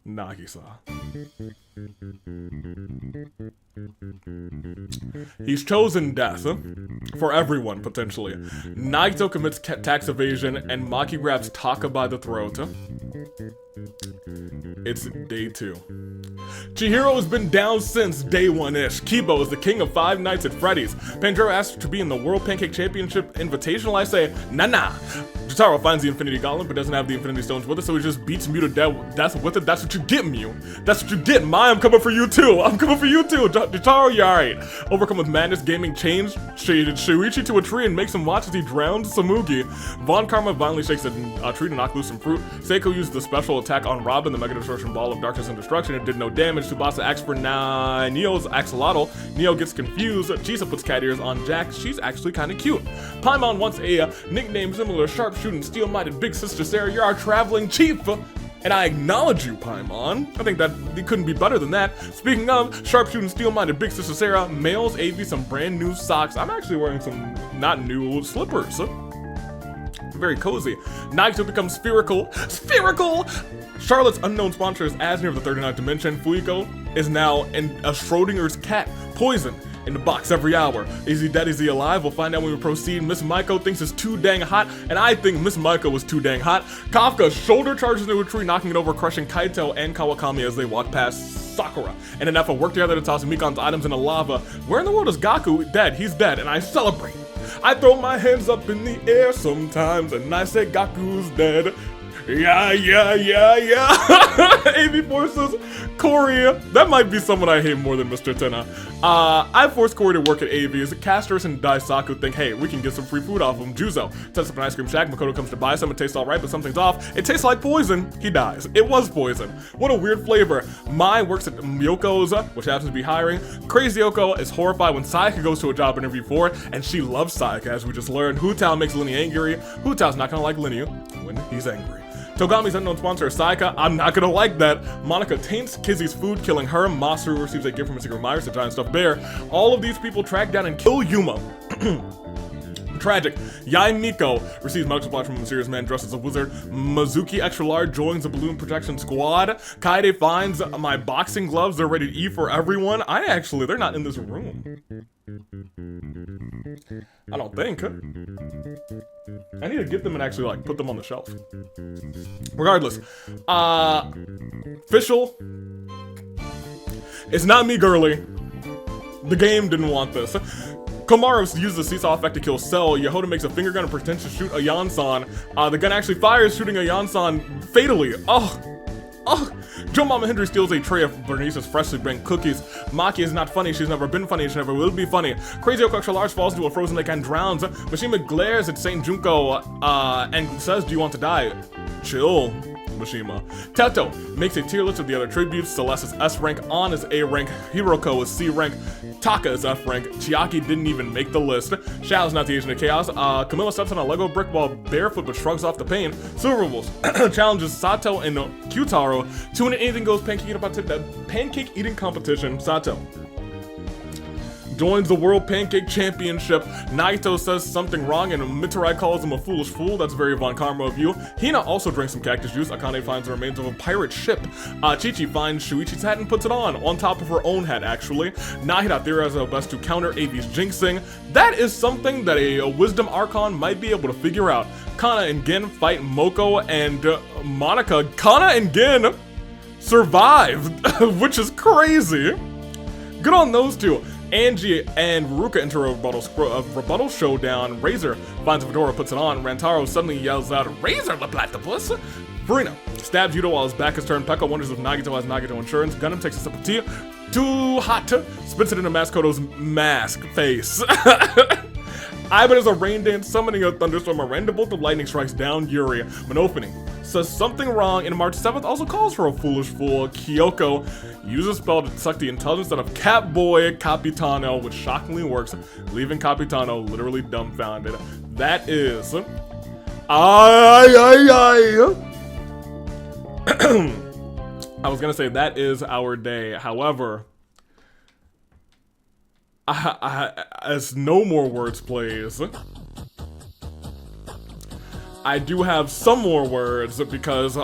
Nagisa. He's chosen death for everyone, potentially. Nagito commits tax evasion, and Maki grabs Taka by the throat. It's day 2. Chihiro has been down since day 1-ish. Kibo is the king of Five Nights at Freddy's. Pandora asks to be in the World Pancake Championship Invitational. I say, nah. Jotaro finds the Infinity Gauntlet, but doesn't have the Infinity Stones with it, so he just beats Mew to death with it. That's what you get, Mew. That's what you get. I'm coming for you too. I'm coming for you too. Jotaro, you're alright. Overcome with madness, Gaming changed Shuichi to a tree and makes him watch as he drowns Samugi. Von Karma violently shakes a tree to knock loose some fruit. Seiko used the special attack on Robin, the Mega Distortion Ball of Darkness and Destruction. It did no damage. Tsubasa asks for Neo's Axolotl. Neo gets confused. Chisa puts cat ears on Jack. She's actually kind of cute. Paimon wants a nickname similar to Sharpshooting, Steel-Minded Big Sister Sarah. You're our traveling chief. And I acknowledge you, Paimon. I think that it couldn't be better than that. Speaking of Sharpshooting, Steel-Minded Big Sister Sarah mails Avi some brand new socks. I'm actually wearing some not new slippers. Very cozy. Nagito becomes spherical. Charlotte's unknown sponsor is Asner of the 39th Dimension. Fuiko is now in a Schrodinger's cat. Poison in the box every hour. Is he dead? Is he alive? We'll find out when we proceed. Miss Maiko thinks it's too dang hot, and I think Miss Maiko was too dang hot. Kafka shoulder charges into a tree, knocking it over, crushing Kaito and Kawakami as they walk past Sakura. In an effort, work together to toss Mikon's items into lava. Where in the world is Gaku? Dead. He's dead, and I celebrate. I throw my hands up in the air sometimes, and I say Gaku's dead. Yeah. AV forces Corey. That might be someone I hate more than Mr. Tenna. I forced Corey to work at AV's. Casters and Daisaku think, hey, we can get some free food off him. Juzo sets up an ice cream shack. Makoto comes to buy some. It tastes alright, but something's off. It tastes like poison. He dies. It was poison. What a weird flavor. Mai works at Yoko's, which happens to be hiring. Crazy Yoko is horrified when Sayaka goes to a job interview for it, and she loves Sayaka, as we just learned. Hu-Tao makes Linny angry. Hu-Tao's not gonna like Linny when he's angry. Togami's unknown sponsor is Sayaka. I'm not gonna like that. Monica taints Kizzy's food, killing her. Masaru receives a gift from a secret Myers, a giant stuffed bear. All of these people track down and kill Yuma. Tragic. Yai Miko receives medical supplies from a mysterious man dressed as a wizard. Mizuki Extra Large joins the balloon protection squad. Kaede finds my boxing gloves. They're ready to eat for everyone. They're not in this room. I don't think. I need to get them and actually, like, put them on the shelf. Regardless. Official. It's not me, girly. The game didn't want this. Komaru uses the seesaw effect to kill Cell. Yehoda makes a finger gun and pretends to shoot a Yansan. The gun actually fires, shooting a Yansan fatally. Joe Mama Hendry steals a tray of Bernice's freshly baked cookies. Maki is not funny, she's never been funny, she never will be funny. Crazy Yoko Extra Large falls into a frozen lake and drowns. Mishima glares at Saint Junko and says, do you want to die? Chill, Mishima. Teto makes a tier list of the other tributes. Celeste is S rank, An is A rank, Hiroko is C rank, Taka is F rank, Chiaki didn't even make the list. Shao is not the agent of chaos. Camilla steps on a Lego brick while barefoot but shrugs off the pain. Silver Wolves challenges Sato and Kyutaro to an anything goes pancake eating competition. Sato joins the World Pancake Championship. Naito says something wrong and Mitarai calls him a foolish fool. That's very Von Karma of you. Hina also drinks some cactus juice. Akane finds the remains of a pirate ship. Chi-Chi finds Shuichi's hat and puts it on top of her own hat, actually. Nahida theorizes how best to counter Avi's jinxing. That is something that a Wisdom Archon might be able to figure out. Kana and Gin fight Moko and Monica. Kana and Gin survived, which is crazy. Good on those two. Angie and Ruka enter a rebuttal showdown. Razor finds a fedora, puts it on. Rantaro suddenly yells out, Razor the Platypus! Farina stabs Yuto while his back is turned. Pekka wonders if Nagito has Nagito insurance. Gundam takes a sip of tea. Too hot! Spits it into Maskoto's mask face. Ivan is a rain dance, summoning a thunderstorm. A random bolt of lightning strikes down Yuri. Monophony says something wrong, and March 7th also calls her a foolish fool. Kyoko uses a spell to suck the intelligence out of Catboy Capitano, which shockingly works, leaving Capitano literally dumbfounded. That is... I was gonna say that is our day. However, as no more words, please. I do have some more words because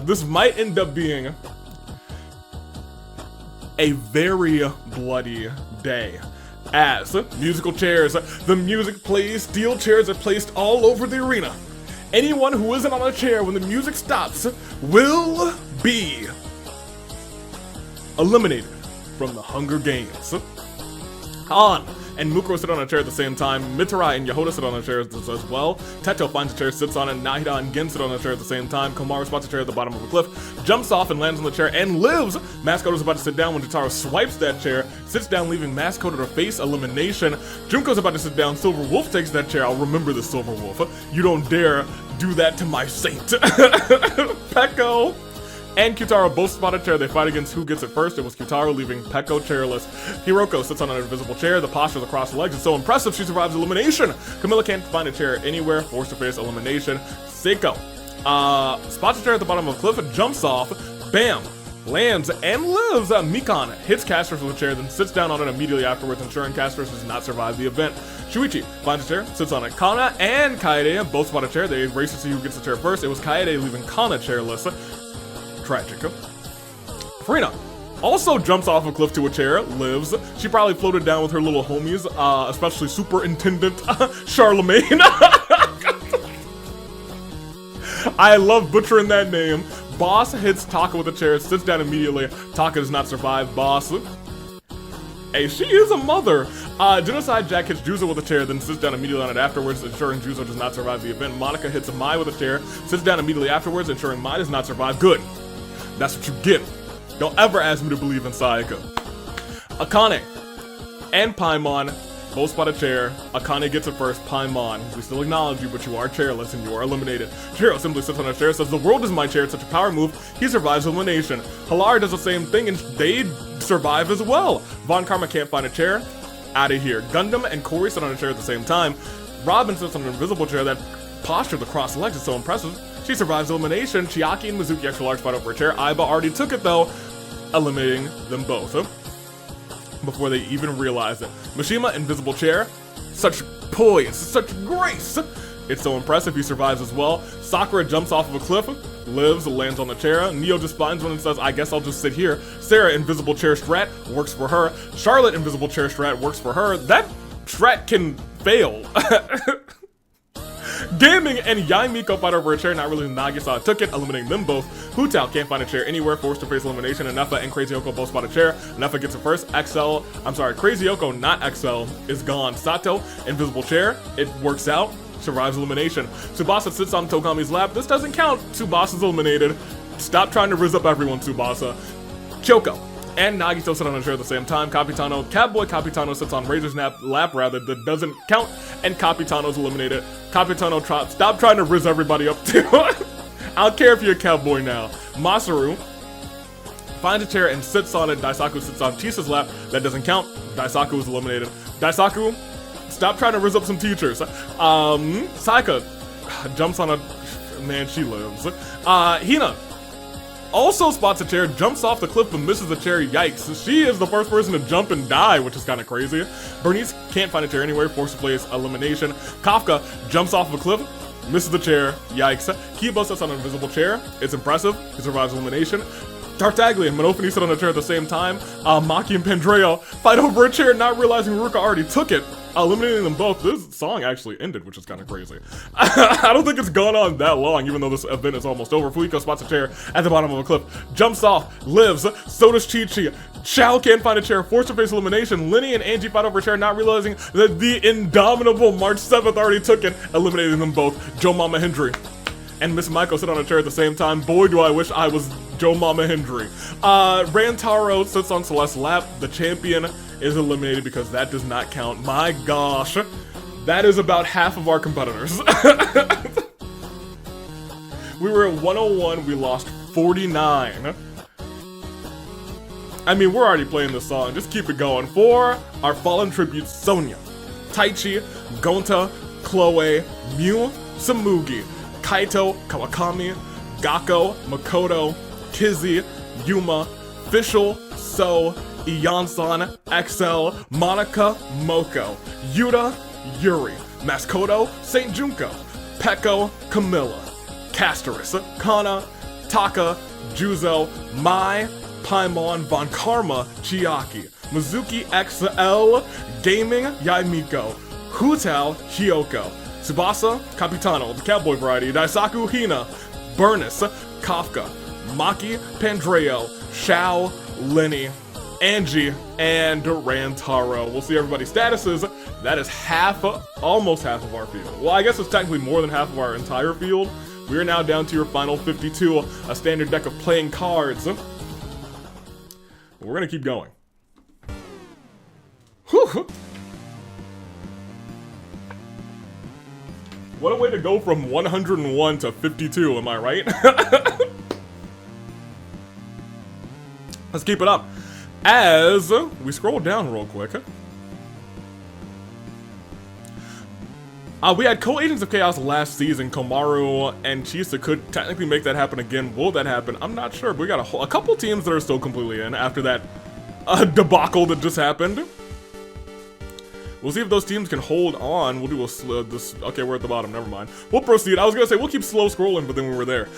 this might end up being a very bloody day. As musical chairs, the music plays, steel chairs are placed all over the arena. Anyone who isn't on a chair when the music stops will be eliminated from the Hunger Games. An and Mukuro sit on a chair at the same time. Mitarai and Yehoda sit on a chair as well. Teto finds a chair, sits on it. Nahida and Gin sit on a chair at the same time. Komaru spots a chair at the bottom of a cliff, jumps off and lands on the chair and lives. Maskoto is about to sit down when Jotaro swipes that chair, sits down, leaving Maskoto to face elimination. Junko's about to sit down. Silver Wolf takes that chair. I'll remember this, Silver Wolf. You don't dare do that to my saint. Pekko and Kyutaro both spot a chair. They fight against who gets it first. It was Kyutaro, leaving Pekko chairless. Hiroko sits on an invisible chair. The posture of the crossed legs is so impressive, she survives elimination. Camilla can't find a chair anywhere, forced to face elimination. Seiko spots a chair at the bottom of a cliff, jumps off, bam, lands and lives. Mikan hits Casters with a chair, then sits down on it immediately afterwards, ensuring Casters does not survive the event. Shuichi finds a chair, sits on it. Kana and Kaede both spot a chair. They race to see who gets the chair first. It was Kaede, leaving Kana chairless. Tragic. Farina also jumps off a cliff to a chair, lives. She probably floated down with her little homies, especially Superintendent Charlemagne. I love butchering that name. Boss hits Taka with a chair, sits down immediately. Taka does not survive. Boss. Hey, she is a mother. Genocide Jack hits Juzo with a chair, then sits down immediately on it afterwards, ensuring Juzo does not survive the event. Monica hits Mai with a chair, sits down immediately afterwards, ensuring Mai does not survive. Good. That's what you get. Don't ever ask me to believe in Sayaka. Akane and Paimon both spot a chair. Akane gets it first. Paimon, we still acknowledge you, but you are chairless and you are eliminated. Chihiro simply sits on a chair, says the world is my chair. It's such a power move. He survives elimination. Halar does the same thing and they survive as well. Von Karma can't find a chair. Out of here. Gundam and Corey sit on a chair at the same time. Robin sits on an invisible chair. That posture of the crossed legs is so impressive. She survives elimination. Chiaki and Mizuki extra large fight over a chair. Aiba already took it though, eliminating them both before they even realize it. Mishima, invisible chair. Such poise, such grace. It's so impressive, he survives as well. Sakura jumps off of a cliff, lives, lands on the chair. Neo just finds one and says, I guess I'll just sit here. Sarah, invisible chair strat, works for her. Charlotte, invisible chair strat, works for her. That strat can fail. Gaming and Yaimiko fight over a chair, not really Nagisa took it, eliminating them both. Hutao can't find a chair anywhere, forced to face elimination. Nefa and Crazy Yoko both spot a chair. Nefa gets it first. Crazy Yoko, not XL, is gone. Sato, invisible chair, it works out, survives elimination. Tsubasa sits on Togami's lap. This doesn't count. Tsubasa's eliminated. Stop trying to rizz up everyone, Tsubasa. Kyoko and Nagito sit on a chair at the same time. Catboy Capitano sits on Razor's lap rather, that doesn't count, and Capitano's eliminated. Capitano, stop trying to rizz everybody up too. I don't care if you're a cowboy now. Masaru finds a chair and sits on it. Daisaku sits on Chisa's lap. That doesn't count. Daisaku is eliminated. Daisaku, stop trying to rizz up some teachers. Saika jumps on a... Man, she lives. Hina also spots a chair, jumps off the cliff but misses the chair. Yikes. She is the first person to jump and die, which is kind of crazy. Bernice can't find a chair anywhere, forced to place elimination. Kafka jumps off of a cliff, misses the chair. Yikes. Kibo sits on an invisible chair. It's impressive. He survives elimination. Tartaglia and Monofini sit on a chair at the same time. Maki and Pandreo fight over a chair, not realizing Ruka already took it, eliminating them both. This song actually ended, which is kind of crazy. I don't think it's gone on that long, even though this event is almost over. Fuyuko spots a chair at the bottom of a cliff, jumps off, lives. So does Chi-Chi. Chao can't find a chair, forced to face elimination. Linny and Angie fight over a chair, not realizing that the indomitable March 7th already took it, eliminating them both. Joe Mama Hendry and Miss Maiko sit on a chair at the same time. Boy, do I wish I was Joe Mama Hendry. Rantaro sits on Celeste's lap. The champion is eliminated because that does not count. My gosh, that is about half of our competitors. We were at 101, we lost 49. I mean, we're already playing this song, just keep it going. For our fallen tributes, Sonya, Taichi, Gonta, Chloe, Mew, Samugi, Kaito, Kawakami, Gakko, Makoto, Kizzy, Yuma, Fischl, So, Iansan, XL, Monica, Moko, Yuta, Yuri, Maskoto, Saint Junko, Pekko, Camilla, Casterus, Kana, Taka, Juzo, Mai, Paimon, Von Karma, Chiaki, Mizuki XL, Gaming, Yaimiko, Hutao, Hyoko, Tsubasa, Capitano, the cowboy variety, Daisaku, Hina, Burnus, Kafka, Maki, Pandreo, Shao, Linny, Angie, and Rantaro. We'll see everybody's statuses. That is almost half of our field. Well, I guess it's technically more than half of our entire field. We are now down to your final 52, a standard deck of playing cards. We're gonna keep going. Whew. What a way to go from 101 to 52, am I right? Let's keep it up. As we scroll down real quick. We had co-agents of chaos last season. Komaru and Chisa could technically make that happen again. Will that happen? I'm not sure, but we got a couple teams that are still completely in after that debacle that just happened. We'll see if those teams can hold on. We'll do this. Okay, we're at the bottom. Never mind. We'll proceed. I was gonna say we'll keep slow scrolling, but then we were there.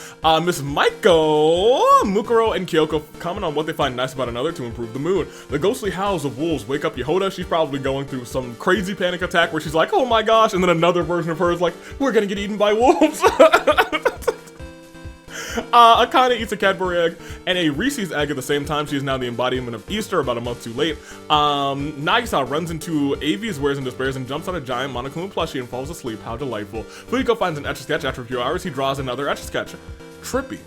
Miss Maiko, Mukuro, and Kyoko comment on what they find nice about another to improve the mood. The ghostly howls of wolves wake up Yehoda. She's probably going through some crazy panic attack where she's like, "Oh my gosh!" And then another version of her is like, "We're gonna get eaten by wolves." Akane eats a Cadbury egg and a Reese's egg at the same time. She is now the embodiment of Easter, about a month too late. Nagisa runs into Avi's wares and despairs and jumps on a giant Monokuma plushie and falls asleep. How delightful. Fuyuko finds an Etch-a-Sketch. After a few hours, he draws another Etch-a-Sketch. Trippy.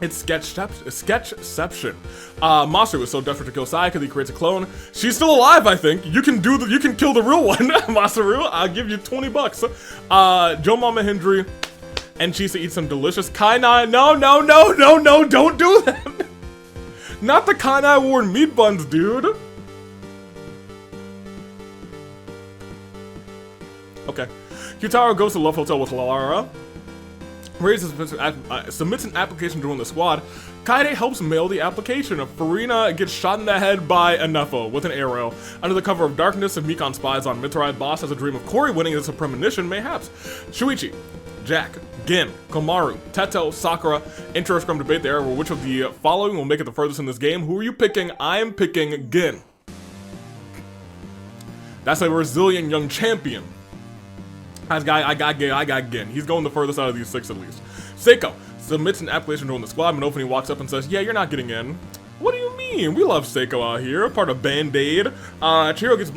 It's Sketchception. Master was so desperate to kill Sayaka that he creates a clone. She's still alive, I think. You can kill the real one, Masaru. I'll give you 20 bucks. Joe Mama Hendry and Chisa eats some delicious Kainai. No, don't do that. Not the Kainai worn meat buns, dude. Okay. Kyutaro goes to Love Hotel with Lara. Raises submits an application to join the squad. Kaede helps mail the application. Farina gets shot in the head by Anefo with an arrow. Under the cover of darkness, if Mikon spies on Mitsurai, boss has a dream of Kori winning as a premonition, mayhaps. Shuichi, Jack, Gin, Komaru, Teto, Sakura, enter a scrum debate there where which of the following will make it the furthest in this game. Who are you picking? I am picking Gin. That's a resilient young champion. I got Gin. He's going the furthest out of these 6 at least. Seiko submits an application to join the squad. Monofini walks up and says, "Yeah, you're not getting in." What do you team. We love Seiko out here, part of Band-Aid. Chihiro gets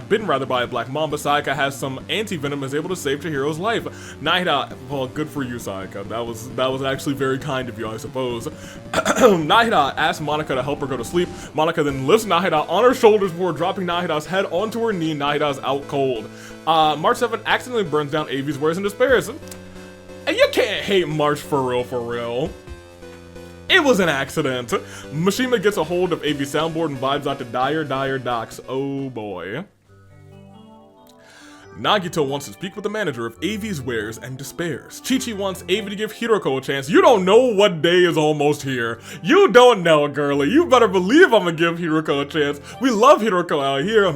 bitten rather by a black mamba. Sayaka has some anti-venom, is able to save Chihiro's life. Nahida, well, good for you, Sayaka. That was actually very kind of you, I suppose. Nahida asks Monica to help her go to sleep. Monica then lifts Nahida on her shoulders before dropping Nahida's head onto her knee. Nahida's out cold. March 7 accidentally burns down Avi's wares and despairs. And you can't hate March for real, for real. It was an accident. Mishima gets a hold of Avi's soundboard and vibes out to Dire Docks. Oh boy. Nagito wants to speak with the manager of Avi's wares and despairs. Chi-Chi wants Avi to give Hiroko a chance. You don't know what day is almost here. You don't know, girlie. You better believe I'm gonna give Hiroko a chance. We love Hiroko out here.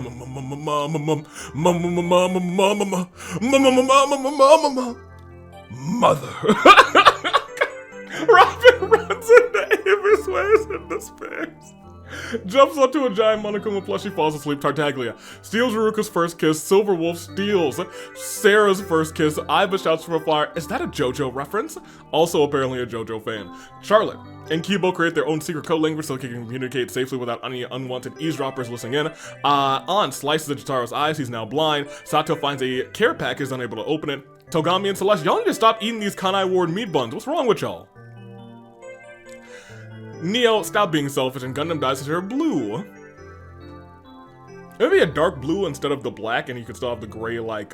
Mother. Robin runs into Avi's wares and despairs. Jumps onto a giant Monokuma plushie, falls asleep. Tartaglia steals Ruruka's first kiss. Silver Wolf steals Sarah's first kiss. Iba shouts from afar, is that a JoJo reference? Also apparently a JoJo fan. Charlotte and Kibo create their own secret code language so they can communicate safely without any unwanted eavesdroppers listening in. An slices at Jotaro's eyes, he's now blind. Sato finds a care package, unable to open it. Togami and Celeste, y'all need to stop eating these Kanai Ward meat buns. What's wrong with y'all? Neo, stop being selfish, and Gundam dyes his hair blue. Maybe a dark blue instead of the black, and you could still have the gray, like,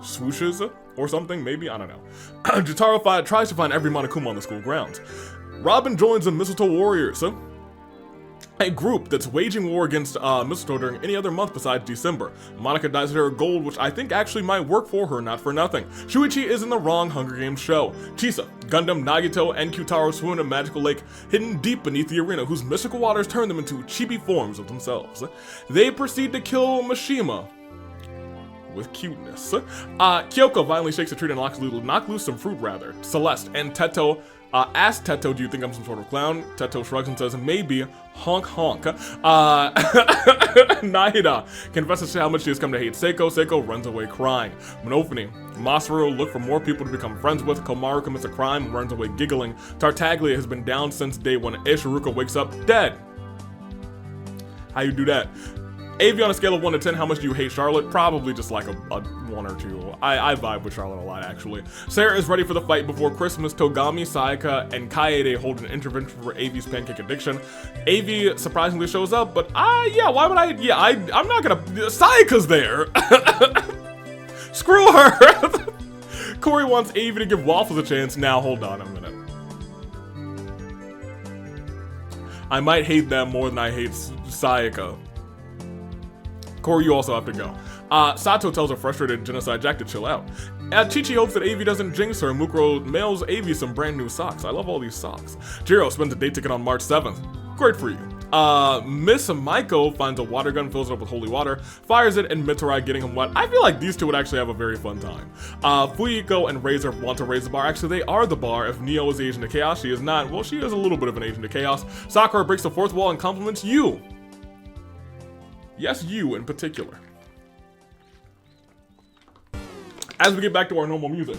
swooshes or something, maybe? I don't know. Jotaro tries to find every Monokuma on the school grounds. Robin joins the Mistletoe Warriors, a group that's waging war against Mistletoe during any other month besides December. Monica dyes her hair gold, which I think actually might work for her, not for nothing. Shuichi is in the wrong Hunger Games show. Chisa, Gundam, Nagito, and Kyutaro swim in a magical lake hidden deep beneath the arena, whose mystical waters turn them into chibi forms of themselves. They proceed to kill Mishima with cuteness. Kyoko violently shakes a tree and knock loose some fruit, rather. Celeste and Teto asks Teto, do you think I'm some sort of clown? Teto shrugs and says, maybe. Honk honk. Nahida confesses to how much she has come to hate Seiko. Seiko runs away crying. Monophony. Masaru look for more people to become friends with. Komaru commits a crime and runs away giggling. Tartaglia has been down since day one. Ishiruka wakes up dead. How you do that? Avi, on a scale of 1 to 10, how much do you hate Charlotte? Probably just like a 1 or 2. I vibe with Charlotte a lot, actually. Sarah is ready for the fight before Christmas. Togami, Sayaka, and Kaede hold an intervention for Avi's pancake addiction. Avi surprisingly shows up, but yeah, why would I? Yeah, I'm not gonna. Sayaka's there. Screw her. Corey wants Avi to give Waffles a chance. Now, hold on a minute. I might hate them more than I hate Sayaka. Corey, you also have to go. Sato tells a frustrated Genocide Jack to chill out. Chi-Chi hopes that Avi doesn't jinx her. Mukuro mails Avi some brand new socks. I love all these socks. Jiro spends a day ticket on March 7th. Great for you. Miss Maiko finds a water gun, fills it up with holy water, fires it, and Mitsurai getting him wet. I feel like these two would actually have a very fun time. Fuyiko and Razor want to raise the bar. Actually, they are the bar. If Neo is the agent of chaos, she is not. Well, she is a little bit of an agent of chaos. Sakura breaks the fourth wall and compliments you. Yes, you in particular. As we get back to our normal music.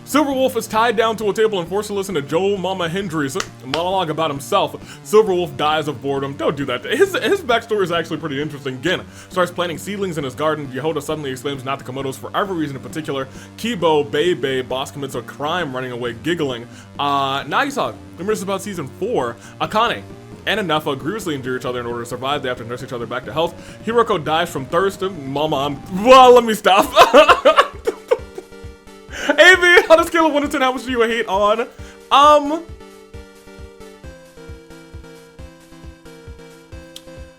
Silverwolf is tied down to a table and forced to listen to Joe Mama Hendry's monologue about himself. Silverwolf dies of boredom. Don't do that. His backstory is actually pretty interesting. Gin starts planting seedlings in his garden. Yehoda suddenly exclaims not the Komodos for every reason in particular. Kibo, Bebe, boss commits a crime running away giggling. Nagisa, remembers about season 4. Akane and Anafa grievously endure each other in order to survive. They have to nurse each other back to health. Hiroko dies from thirst. Mama, well, let me stop. Avi, on a scale of 1 to 10, how much do you hate on?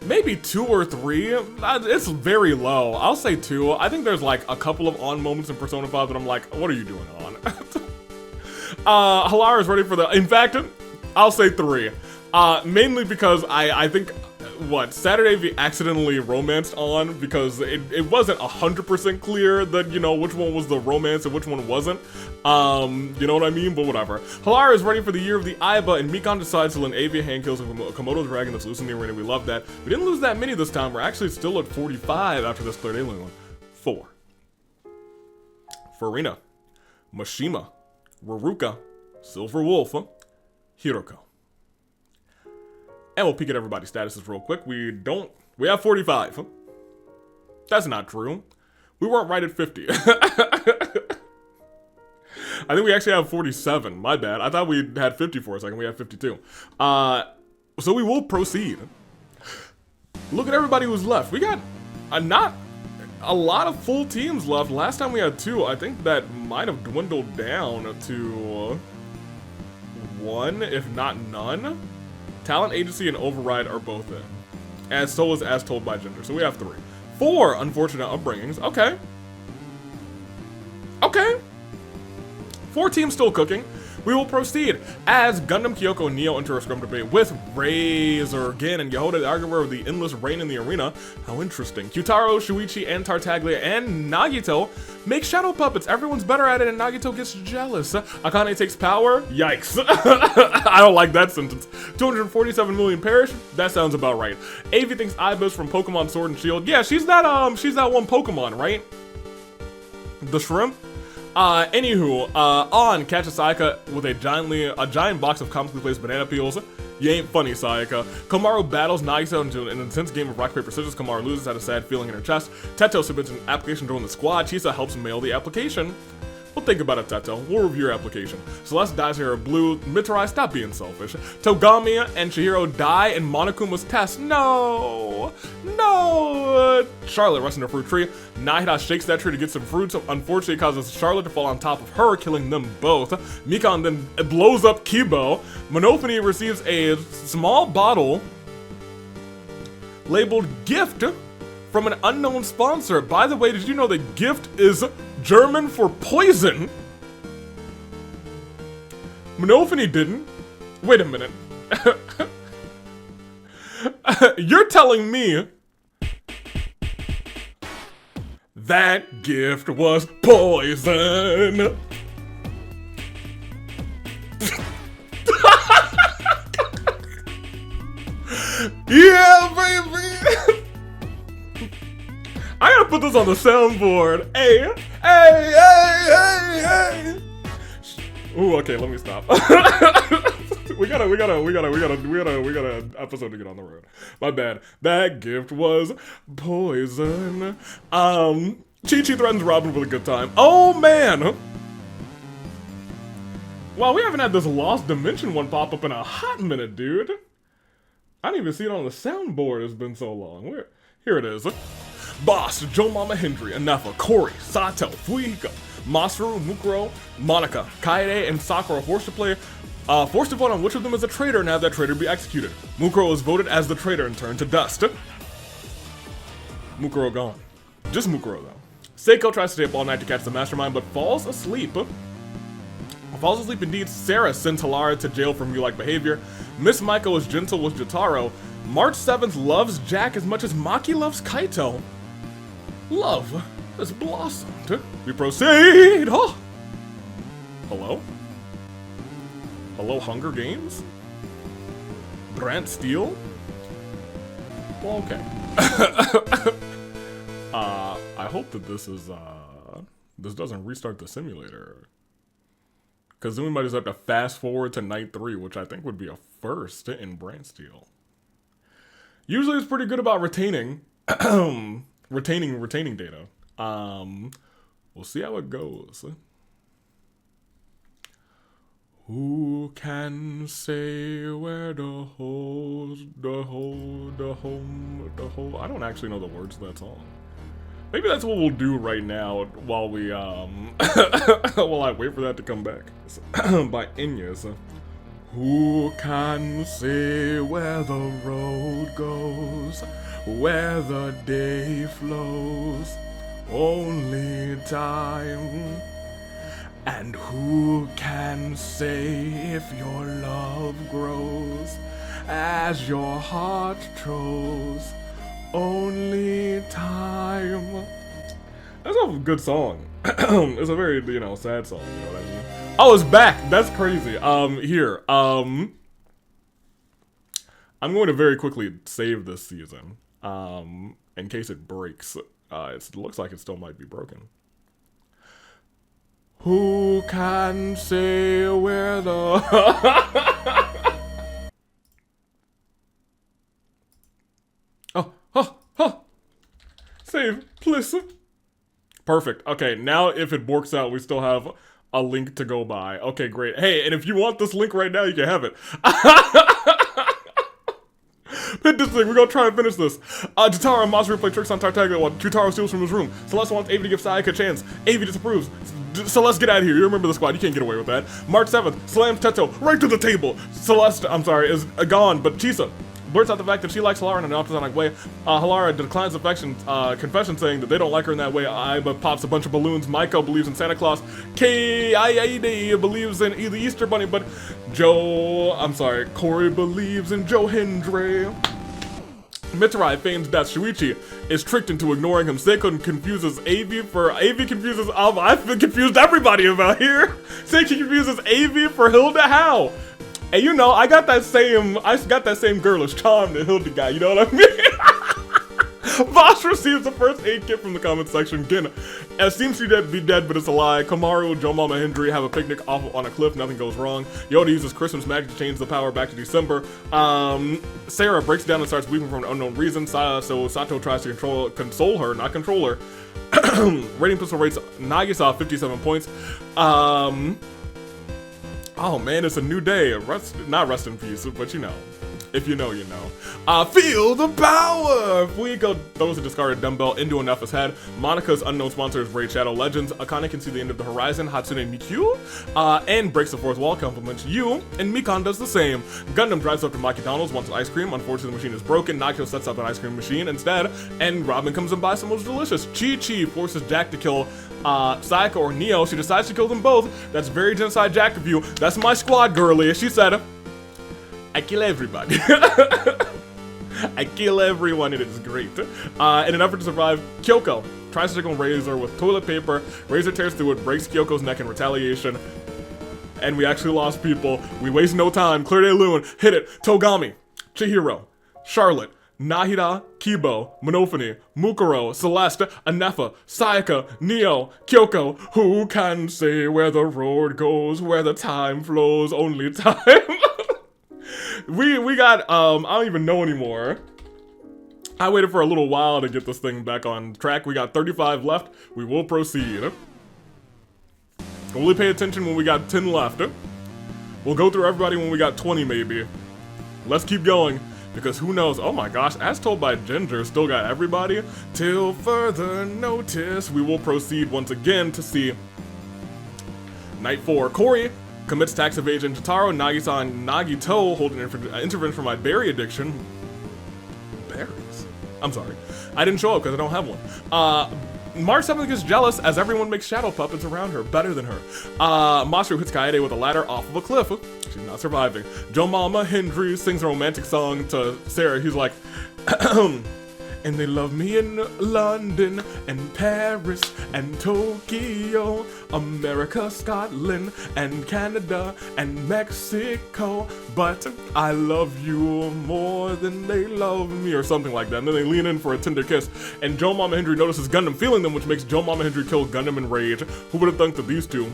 Maybe 2 or 3. It's very low. I'll say 2. I think there's like a couple of on moments in Persona 5 that I'm like, what are you doing on? Halara is ready for the. In fact, I'll say 3. Mainly because I think, Saturday we accidentally romanced on because it wasn't 100% clear that, you know, which one was the romance and which one wasn't. You know what I mean? But whatever. Halara is ready for the year of the Aiba, and Mikan decides to lend Avi a hand kills a Komodo dragon that's loose in the arena. We love that. We didn't lose that many this time. We're actually still at 45 after this third alien one. 4. Farina, Mishima, Ruruka, Silver Wolf, Hiroko. And we'll peek at everybody's statuses real quick. We have 45. That's not true. We weren't right at 50. I think we actually have 47. My bad. I thought we had 50 for a second. We have 52. So we will proceed. Look at everybody who's left. We got not a lot of full teams left. Last time we had 2. I think that might have dwindled down to 1, if not none. Talent Agency and Override are both in. As so is As Told by Gender. So we have 3. 4 unfortunate upbringings. Okay. Okay. 4 teams still cooking. We will proceed as Gundam Kyoko Neo enter a scrum debate with Razor again and Yehoda, the arguer of the endless reign in the arena. How interesting. Kyutaro, Shuichi, and Tartaglia and Nagito make shadow puppets. Everyone's better at it and Nagito gets jealous. Akane takes power. Yikes. I don't like that sentence. 247 million perish. That sounds about right. Avi thinks Ibis from Pokemon Sword and Shield. Yeah, she's that one Pokemon, right? The shrimp? Anywho, on catch a Sayaka with a giant box of comically placed banana peels. You ain't funny, Sayaka. Komaru battles Nagito into an intense game of rock, paper, scissors. Komaru loses, had a sad feeling in her chest. Teto submits an application to join the squad. Chisa helps mail the application. We'll think about it, Teto. We'll review your application. Celeste dies here blue. Mitarai, stop being selfish. Togami and Chihiro die in Monokuma's test. No! No! Charlotte runs into a fruit tree. Nahida shakes that tree to get some fruits. Unfortunately, it causes Charlotte to fall on top of her, killing them both. Mikan then blows up Kibo. Monophony receives a small bottle labeled gift from an unknown sponsor. By the way, did you know that gift is German for poison? Monophony didn't. Wait a minute. You're telling me that gift was poison? Yeah, baby! I gotta put this on the soundboard. Hey, hey, hey, hey, hey. Ooh, okay, let me stop. we got an episode to get on the road. My bad. That gift was poison. Chi-Chi threatens Robin with a good time. Oh, man. Wow, we haven't had this Lost Dimension one pop up in a hot minute, dude. I didn't even see it on the soundboard. It's been so long. Here it is. Boss, Joe Mama Hendry, Anefa, Corey, Sato, Fuihika, Masaru, Mukuro, Monica, Kaede, and Sakura forced to vote on which of them is a traitor and have that traitor be executed. Mukuro is voted as the traitor and turned to dust. Mukuro gone. Just Mukuro though. Seiko tries to stay up all night to catch the mastermind, but falls asleep. Falls asleep indeed. Sarah sends Hilara to jail for mule-like behavior. Miss Maiko is gentle with Jotaro. March 7th loves Jack as much as Maki loves Kaito. Love has blossomed. We proceed! Oh. Hello? Hello, Hunger Games? Brant Steele? Well, okay. I hope that this doesn't restart the simulator. Because then we might just have to fast forward to night 3, which I think would be a first in Brant Steele. Usually it's pretty good about retaining retaining data. We'll see how it goes. Who can say where the home, I don't actually know the words to that song. Maybe that's what we'll do right now while we while I wait for that to come back. By Inyas. Who can say where the road goes, where the day flows? Only time. And who can say if your love grows as your heart chose? Only time. That's a good song. It's a very, sad song, you know what I mean? Oh, it's back! That's crazy. Here. I'm going to very quickly save this season. In case it breaks. It looks like it still might be broken. Who can say where the... save, please. Perfect. Okay, now if it works out, we still have a link to go by. Okay, great. Hey, and if you want this link right now, you can have it. Hit this thing, we're gonna try and finish this. Jotaro and Masaru play tricks on Tartaglia while Jotaro steals from his room. Celeste wants Avi to give Sayaka a chance. Avi disapproves. Celeste, get out of here. You remember the squad. You can't get away with that. March 7th, slams Teto right to the table. Celeste, I'm sorry, is gone, but Chisa blurts out the fact that she likes Halara in an opposite way. Halara declines confession saying that they don't like her in that way. Aiba pops a bunch of balloons. Maiko believes in Santa Claus. K.I.A.D. believes in the Easter Bunny, but Corey believes in Joe Hendry. Mitsurai feigns that Shuichi is tricked into ignoring him. Seiko confuses Avi confuses Alba. I've been confused everybody about here. Seiko confuses Avi for Hilda How. And you know, I got that same girlish charm that Hilda got, you know what I mean? Voss receives the first aid kit from the comment section. Again, it seems to be dead, but it's a lie. Komaru, Joe Mama, Hendry have a picnic off on a cliff, nothing goes wrong. Yoda uses Christmas magic to change the power back to December. Sarah breaks down and starts weeping for an unknown reason, so Sato tries to console her, not control her. Rating pistol rates Nagisa 57 points. Oh man, it's a new day. Not rest in peace, but you know. If you know, you know. Feel the power! Fuiko throws a discarded dumbbell into Anafa's head. Monika's unknown sponsor is Raid Shadow Legends. Akane can see the end of the horizon. Hatsune Miku and breaks the fourth wall, compliments you, and Mikan does the same. Gundam drives up to McDonald's, wants ice cream. Unfortunately, the machine is broken. Nakio sets up an ice cream machine instead, and Robin comes and buys the most delicious. Chi-Chi forces Jack to kill Sayaka or Neo. She decides to kill them both. That's very genocide Jack of you. That's my squad, girly. She said, I kill everybody. I kill everyone, and it's great. In an effort to survive, Kyoko tries to tickle Razor with toilet paper. Razor tears through it, breaks Kyoko's neck in retaliation. And we actually lost people. We waste no time. Clear Day Loon, hit it. Togami, Chihiro, Charlotte, Nahida, Kibo, Monofony, Mukuro, Celeste, Anefa, Sayaka, Neo, Kyoko. Who can say where the road goes, where the time flows, only time. We got, I don't even know anymore. I waited for a little while to get this thing back on track. We got 35 left. We will proceed. Only pay attention when we got 10 left. We'll go through everybody when we got 20 maybe. Let's keep going, because who knows? Oh my gosh, as told by Ginger, still got everybody. Till further notice, we will proceed once again to see Night 4. Corey commits tax evasion. Jotaro, Nagisa, and Nagito hold an intervention for my berry addiction. Berries? I'm sorry. I didn't show up because I don't have one. March 7th gets jealous as everyone makes shadow puppets around her, better than her. Masaru hits Kaede with a ladder off of a cliff. She's not surviving. Joe Mama Hendry sings a romantic song to Sarah. He's like, and they love me in London and Paris and Tokyo, America, Scotland and Canada and Mexico, but I love you more than they love me, or something like that. And then they lean in for a tender kiss, and Joe Mama Hendry notices Gundam feeling them, which makes Joe Mama Hendry kill Gundam in rage. Who would have thunk that these two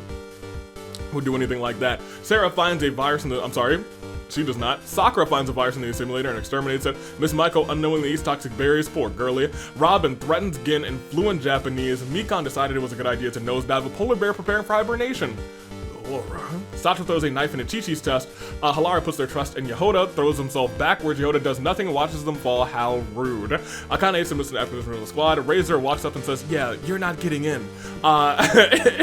would do anything like that? Sarah finds a virus in the, I'm sorry, she does not. Sakura finds a virus in the simulator and exterminates it. Miss Maiko unknowingly eats toxic berries. Poor girly. Robin threatens Gin in fluent Japanese. Mikan decided it was a good idea to nosedive a polar bear preparing for hibernation. Sato throws a knife into Chi-Chi's chest. Halara puts their trust in Yehoda, throws himself backwards. Yehoda does nothing and watches them fall. How rude. Akane submits to the acquisition of the squad. Razor walks up and says, yeah, you're not getting in.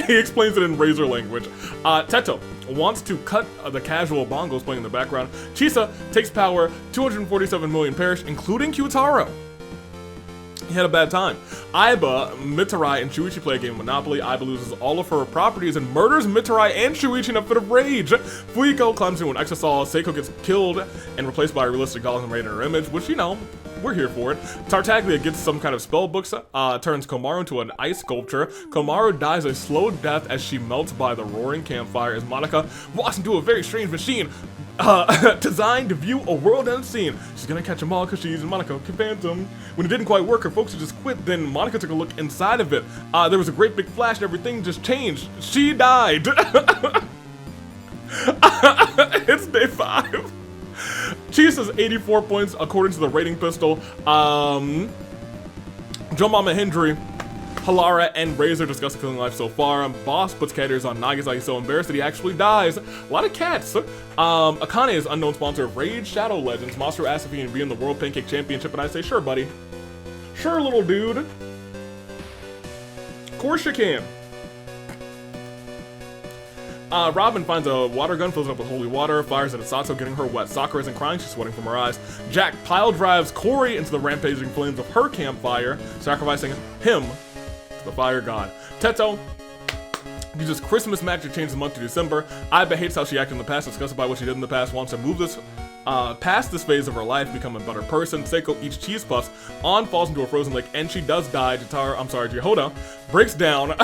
He explains it in Razor language. Teto wants to cut the casual bongos playing in the background. Chisa takes power. 247 million perish, including Kyutaro. He had a bad time. Aiba, Mitsurai, and Shuichi play a game of Monopoly. Aiba loses all of her properties and murders Mitsurai and Shuichi in a fit of rage. Fuiko climbs into an exosol. Seiko gets killed and replaced by a realistic doll and made in her image, which, you know, we're here for it. Tartaglia gets some kind of spell books, turns Komaru into an ice sculpture. Komaru dies a slow death as she melts by the roaring campfire as Monica walks into a very strange machine designed to view a world unseen. She's gonna catch them all because she's Monica Phantom. When it didn't quite work, her folks just quit. Then Monica took a look inside of it. There was a great big flash and everything just changed. She died. It's day 5. Chisa's 84 points according to the rating pistol. Joe Mama Hendry, Halara, and Razor discuss the killing life so far. Boss puts cat ears on Nagisa. He's so embarrassed that he actually dies. A lot of cats. Akane is unknown sponsor of Raid Shadow Legends. Master asks if he can be in the World Pancake Championship, and I say, sure, buddy. Sure, little dude. Of course you can. Robin finds a water gun, fills it up with holy water, fires it at Sato, getting her wet. Sakura isn't crying, she's sweating from her eyes. Jack pile drives Corey into the rampaging flames of her campfire, sacrificing him to the fire god. Teto uses Christmas magic to change the month to December. Aiba hates how she acted in the past, disgusted by what she did in the past, wants to move this past this phase of her life, become a better person. Seiko eats cheese puffs. On falls into a frozen lake, and she does die. Jehoda breaks down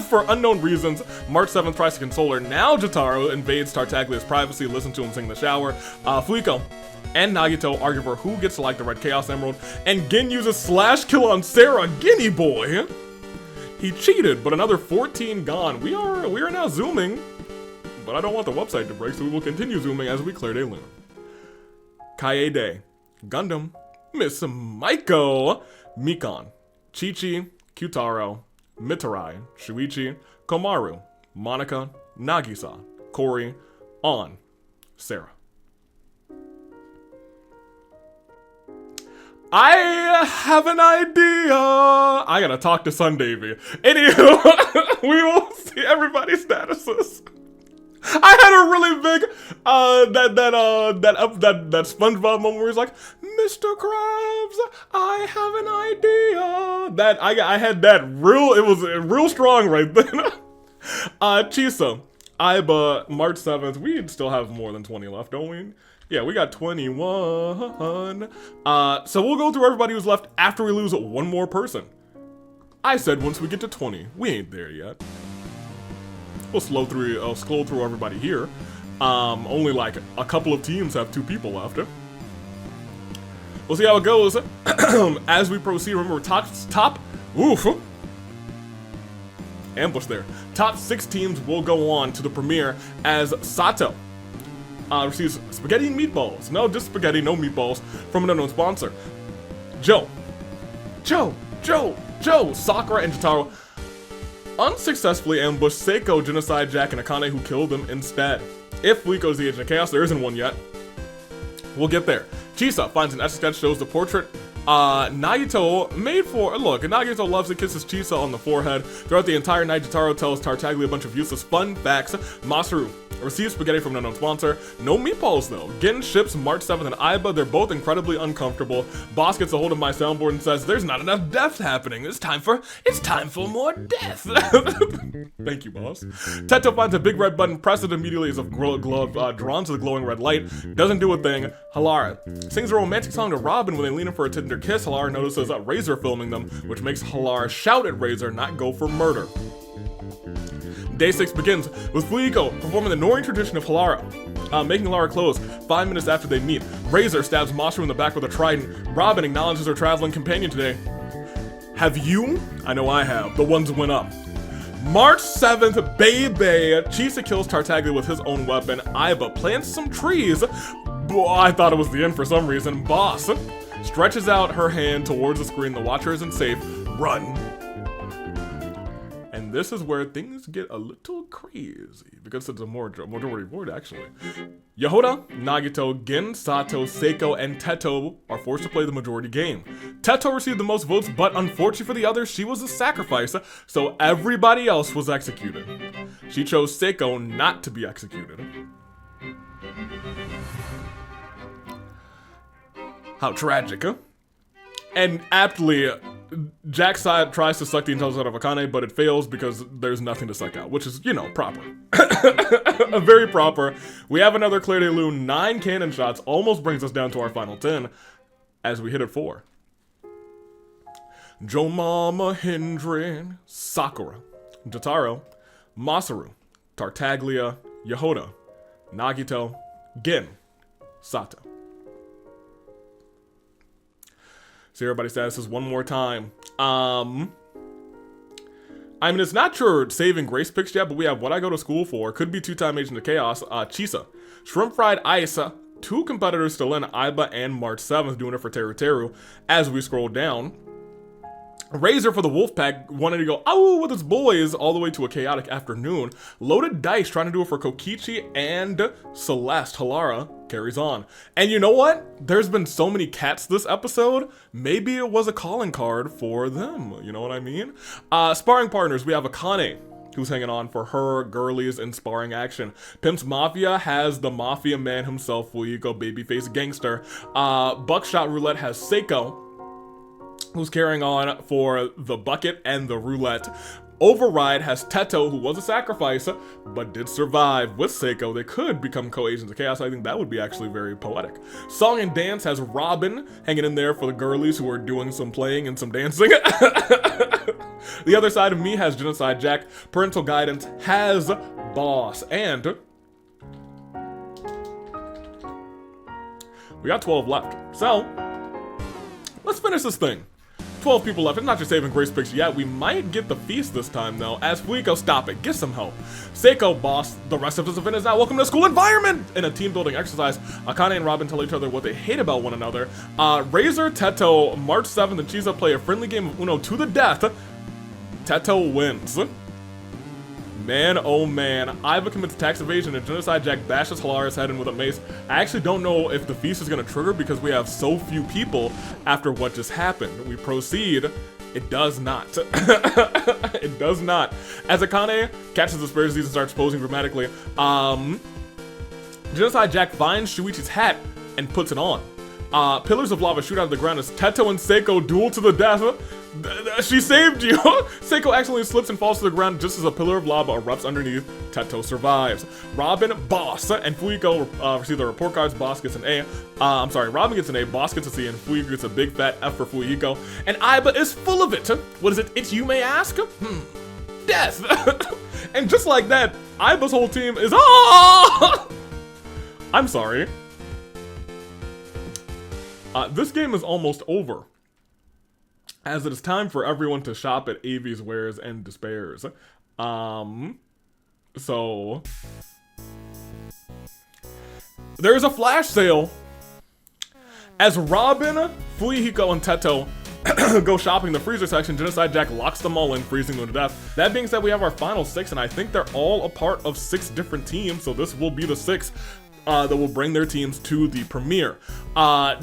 for unknown reasons. March 7th tries to console her. Now Jotaro invades Tartaglia's privacy, listens to him sing in the shower. Fuiko and Nagito argue for who gets to like the Red Chaos Emerald, and Gin uses slash kill on Sarah, Guinea boy. He cheated, but another 14 gone. We are now zooming, but I don't want the website to break, so we will continue zooming as we clear Dayluna. Kaede, Gundam, Miss Maiko, Mikon, Chi-Chi, Kyutaro, Mitarai, Shuichi, Komaru, Monica, Nagisa, Corey, On, Sarah. I have an idea. I gotta talk to Sundavy. Anywho, we will see everybody's statuses. I had a really big that SpongeBob moment where he's like, Mr. Krabs, I have an idea. That I had that it was real strong right then. Chisa, Aiba, March 7th. We still have more than 20 left, don't we? Yeah, we got 21. So we'll go through everybody who's left after we lose one more person. I said once we get to 20. We ain't there yet. We'll scroll through everybody here. Only like a couple of teams have 2 people left. We'll see how it goes as we proceed. Remember, ambush there. Top 6 teams will go on to the premiere as Sato receives spaghetti and meatballs. No, just spaghetti, no meatballs from an unknown sponsor. Joe, Sakura, and Jotaro unsuccessfully ambushed Seiko, Genocide, Jack, and Akane, who killed them instead. If Fuiko's the Agent of Chaos, there isn't one yet. We'll get there. Chisa finds an etch that shows the portrait Nagito made for. Look, Nagito loves to kisses Chisa on the forehead. Throughout the entire night, Jotaro tells Tartaglia a bunch of useless fun facts. Masaru receives spaghetti from an unknown sponsor. No meatballs though. Gin ships March 7th and Aiba. They're both incredibly uncomfortable. Boss gets a hold of my soundboard and says, "There's not enough death happening. It's time for more death." Thank you, boss. Teto finds a big red button, presses it immediately as if glove drawn to the glowing red light. Doesn't do a thing. Halara sings a romantic song to Robin when they lean in for a tender kiss. Halara notices Razor filming them, which makes Halara shout at Razor, not go for murder. Day 6 begins with Fuiko performing the Nori tradition of Halara, making Halara close. 5 minutes after they meet, Razor stabs Masaru in the back with a trident. Robin acknowledges her traveling companion today. Have you? I know I have. The ones went up. March 7th, baby! Chisa kills Tartaglia with his own weapon. Aiba plants some trees. I thought it was the end for some reason. Boss stretches out her hand towards the screen. The watcher isn't safe. Run. And this is where things get a little crazy, because it's a majority vote, actually. Yehoda, Nagito, Gin, Sato, Seiko, and Teto are forced to play the majority game. Teto received the most votes, but unfortunately for the others, she was a sacrifice, so everybody else was executed. She chose Seiko not to be executed. How tragic, huh? And aptly, Jack's side tries to suck the intelligence out of Akane, but it fails because there's nothing to suck out, which is, proper. Very proper. We have another Claire de Lune. 9 cannon shots almost brings us down to our final 10 as we hit at 4. Jo Mama Hendry, Sakura, Jotaro, Masaru, Tartaglia, Yehoda, Nagito, Gin, Sato. See everybody's statuses one more time. I mean, it's not your saving grace picks yet, but we have What I Go to School For, could be 2-time Agent of Chaos, Chisa, Shrimp Fried Ice, 2 competitors still in, Aiba and March 7th, doing it for Teru Teru. As we scroll down, Razor for the Wolfpack wanted to go ow with his boys all the way to a chaotic afternoon. Loaded Dice trying to do it for Kokichi and Celeste. Halara carries on. And you know what? There's been so many cats this episode. Maybe it was a calling card for them. You know what I mean? Sparring partners, we have Akane, who's hanging on for her girlies in sparring action. Pimp's Mafia has the Mafia man himself, Fuiko, babyface gangster. Buckshot Roulette has Seiko, who's carrying on for the bucket and the roulette. Override has Teto, who was a sacrifice, but did survive. With Seiko, they could become co-agents of chaos. I think that would be actually very poetic. Song and Dance has Robin hanging in there for the girlies who are doing some playing and some dancing. The Other Side of Me has Genocide Jack. Parental Guidance has Boss. And we got 12 left. So, let's finish this thing. 12 people left. It's not just saving grace picks yet. We might get the feast this time, though. As Fuiko, stop it. Get some help. Seiko, Boss. The rest of us have finished now. Welcome to school environment! In a team-building exercise, Akane and Robin tell each other what they hate about one another. Razor, Teto, March 7th, and Chiza play a friendly game of Uno to the death. Teto wins. Man, oh man. Iva commits tax evasion and Genocide Jack bashes Halara's head in with a mace. I actually don't know if the feast is going to trigger because we have so few people after what just happened. We proceed. It does not. It does not. As Akane catches the spare disease and starts posing dramatically, Genocide Jack finds Shuichi's hat and puts it on. Pillars of lava shoot out of the ground as Teto and Seiko duel to the death. She saved you! Seiko accidentally slips and falls to the ground just as a pillar of lava erupts underneath. Teto survives. Robin, Boss, and Fuiko receive the report cards. Boss gets an A. Robin gets an A, Boss gets a C, and Fuiko gets a big fat F for Fuiko. And Iba is full of it. What is it? You may ask? Death! And just like that, Iba's whole team is I'm sorry. This game is almost over, as it is time for everyone to shop at Avi's Wares and Despairs. So there's a flash sale as Robin, Fuihiko, and Teto go shopping in the freezer section. Genocide Jack locks them all in, freezing them to death. That being said, we have our final 6, and I think they're all a part of 6 different teams, so this will be the 6 that will bring their teams to the premiere.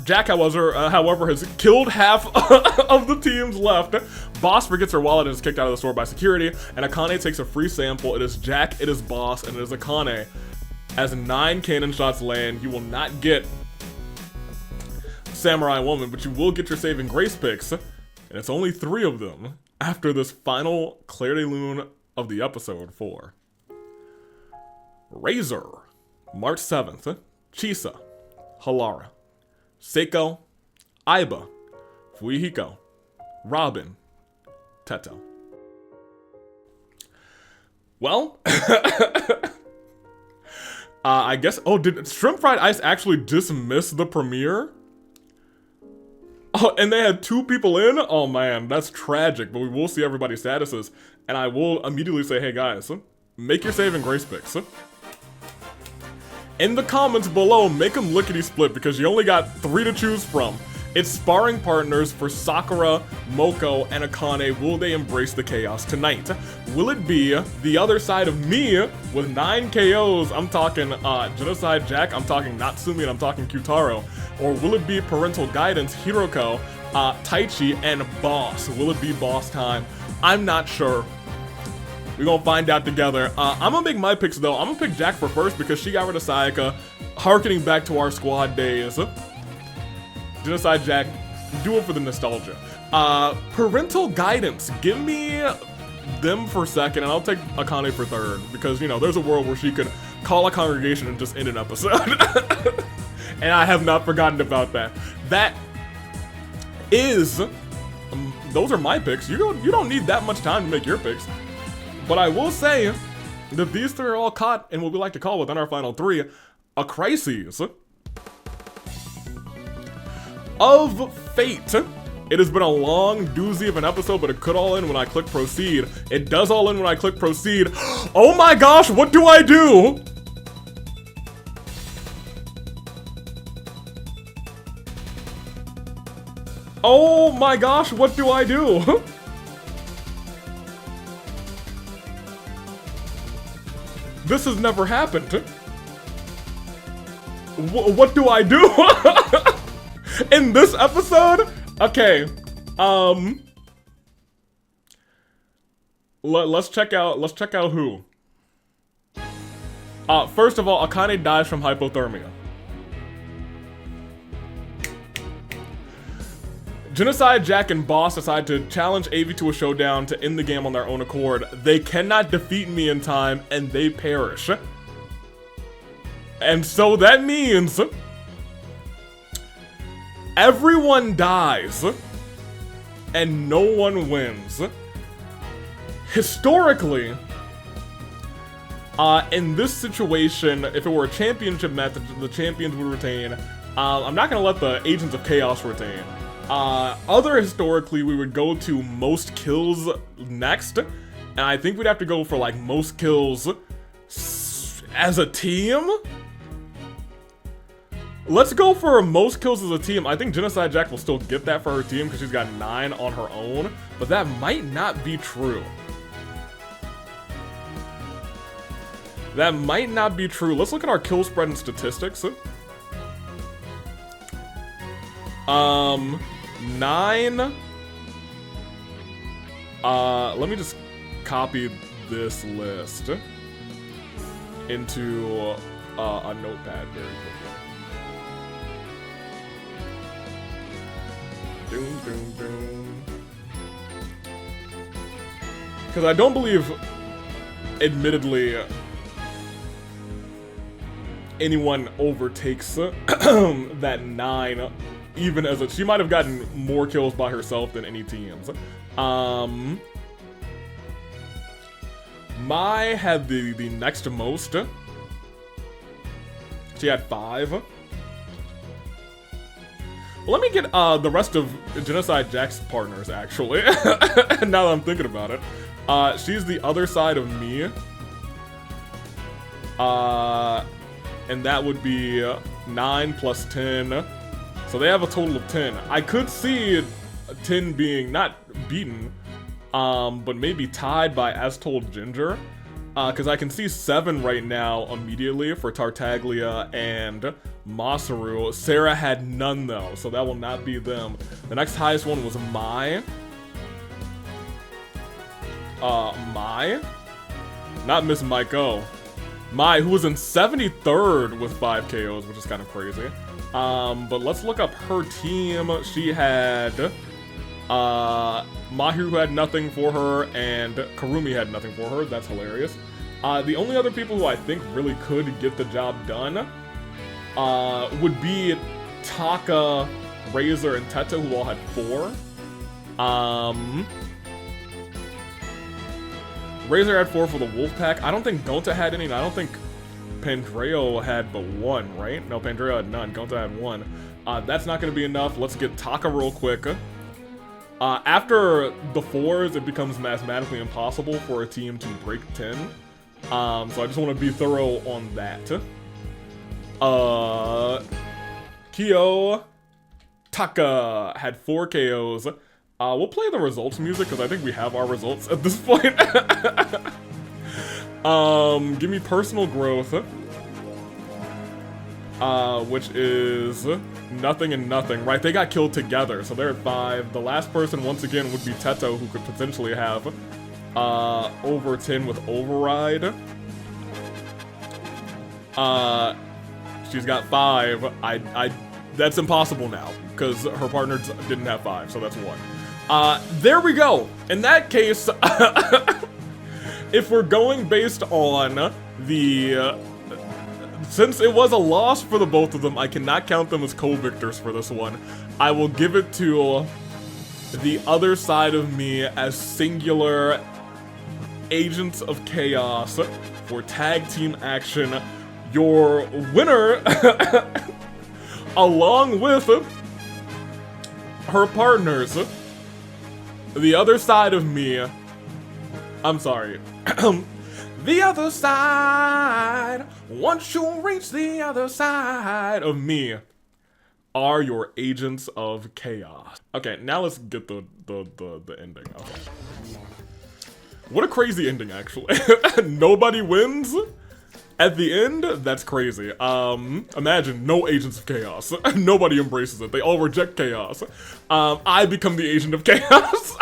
Jack, however, has killed half of the teams left. Boss forgets her wallet and is kicked out of the store by security, and Akane takes a free sample. It is Jack, it is Boss, and it is Akane. As 9 cannon shots land, you will not get Samurai Woman, but you will get your saving grace picks, and it's only 3 of them after this final Claire de Lune of the episode 4. Razor, March 7th, Chisa, Halara, Seiko, Iba, Fuihiko, Robin, Teto. Well, I guess, did Shrimp Fried Ice actually dismiss the premiere? Oh, and they had 2 people in? Oh man, that's tragic, but we will see everybody's statuses, and I will immediately say, hey guys, make your saving grace picks. In the comments below, make them lickety-split because you only got 3 to choose from. It's sparring partners for Sakura, Moko, and Akane. Will they embrace the chaos tonight? Will it be the other side of me with 9 KOs? I'm talking Genocide Jack, I'm talking Natsumi, and I'm talking Kyutaro. Or will it be Parental Guidance, Hiroko, Taichi, and Boss? Will it be Boss time? I'm not sure. We're gonna find out together. I'm gonna make my picks though. I'm gonna pick Jack for first because she got rid of Sayaka, harkening back to our squad days. Genocide Jack, do it for the nostalgia. Parental Guidance, give me them for second, and I'll take Akane for third because, you know, there's a world where she could call a congregation and just end an episode. And I have not forgotten about that. That is, those are my picks. You don't need that much time to make your picks. But I will say that these 3 are all caught in what we like to call within our final 3, a crisis of fate. It has been a long doozy of an episode, but it could all end when I click proceed. It does all end when I click proceed. Oh my gosh, what do I do? Oh my gosh, what do I do? This has never happened. What do I do? In this episode? Okay. Let's check out who. First of all, Akane dies from hypothermia. Genocide Jack and Boss decide to challenge AV to a showdown to end the game on their own accord. They cannot defeat me in time, and they perish. And so that means everyone dies, and no one wins. Historically, in this situation, if it were a championship match, the champions would retain. I'm not gonna let the Agents of Chaos retain. Historically, we would go to most kills next, and I think we'd have to go for like most kills as a team. Let's go for most kills as a team. I think Genocide Jack will still get that for her team because she's got 9 on her own, but that might not be true. That might not be true. Let's look at our kill spread and statistics. 9. Let me just copy this list into a notepad very quickly. Doom, doom, doom. Because I don't believe, admittedly, anyone overtakes that 9, even as she might have gotten more kills by herself than any teams. Mai had the next most. She had 5. Well, let me get the rest of Genocide Jack's partners, actually. Now that I'm thinking about it. She's the other side of me. And that would be 9 plus 10. So they have a total of 10. I could see 10 being not beaten, but maybe tied by As Told Ginger. Because I can see 7 right now immediately for Tartaglia and Masaru. Sarah had none though, so that will not be them. The next highest one was Mai. Mai? Not Miss Maiko. Mai, who was in 73rd with 5 KOs, which is kind of crazy. But let's look up her team. She had Mahiru, who had nothing for her, and Karumi had nothing for her. That's hilarious. The only other people who I think really could get the job done would be Taka, Razor, and Teta, who all had 4. Razor had 4 for the Wolfpack. I don't think Gonta had any, and I don't think Pandreo had but 1, right? No, Pandreo had none. Gonta had 1. That's not going to be enough. Let's get Taka real quick. After the 4s, it becomes mathematically impossible for a team to break 10. So I just want to be thorough on that. Kyo Taka had 4 KOs. We'll play the results music because I think we have our results at this point. Give me personal growth. Which is nothing and nothing, right? They got killed together, so they're at 5. The last person, once again, would be Teto, who could potentially have over 10 with Override. She's got 5. That's impossible now, because her partner didn't have 5, so that's 1. There we go. In that case, if we're going based on the... since it was a loss for the both of them, I cannot count them as co-victors for this one. I will give it to the other side of me as singular Agents of Chaos for tag team action. Your winner, along with her partners, the other side of me, I'm sorry, the other side, once you reach the other side of me, are your Agents of Chaos. Okay, now let's get the ending. Okay. What a crazy ending, actually. Nobody wins? At the end, that's crazy. Imagine no Agents of Chaos. Nobody embraces it. They all reject chaos. I become the Agent of Chaos.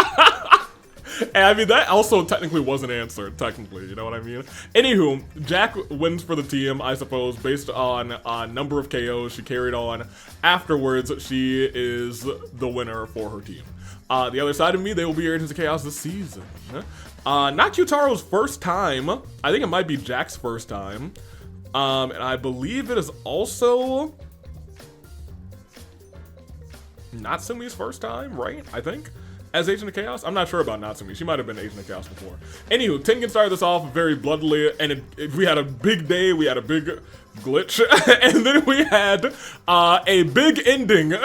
And I mean, that also technically wasn't answered, technically, you know what I mean? Anywho, Jack wins for the team, I suppose, based on number of KOs she carried on. Afterwards, she is the winner for her team. The other side of me, they will be Agents of Chaos this season. Not Q-Taro's first time. I think it might be Jack's first time. And I believe it is also Natsumi's first time, right? I think. As Agent of Chaos? I'm not sure about Natsumi. She might have been Agent of Chaos before. Anywho, Tengen started this off very bloodily, and we had a big day, we had a big glitch, and then we had a big ending.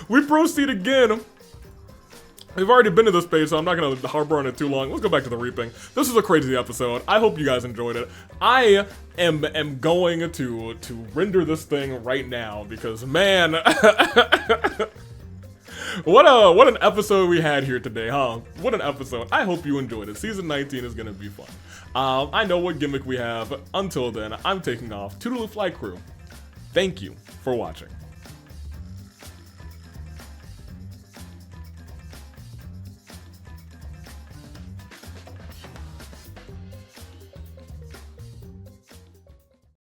We proceed again. We've already been to this page, so I'm not going to harbor on it too long. Let's go back to the reaping. This is a crazy episode. I hope you guys enjoyed it. I am going to render this thing right now, because, man... What an episode we had here today, huh? What an episode. I hope you enjoyed it. Season 19 is gonna be fun. I know what gimmick we have. Until then, I'm taking off. Toodaloo Flight Crew. Thank you for watching.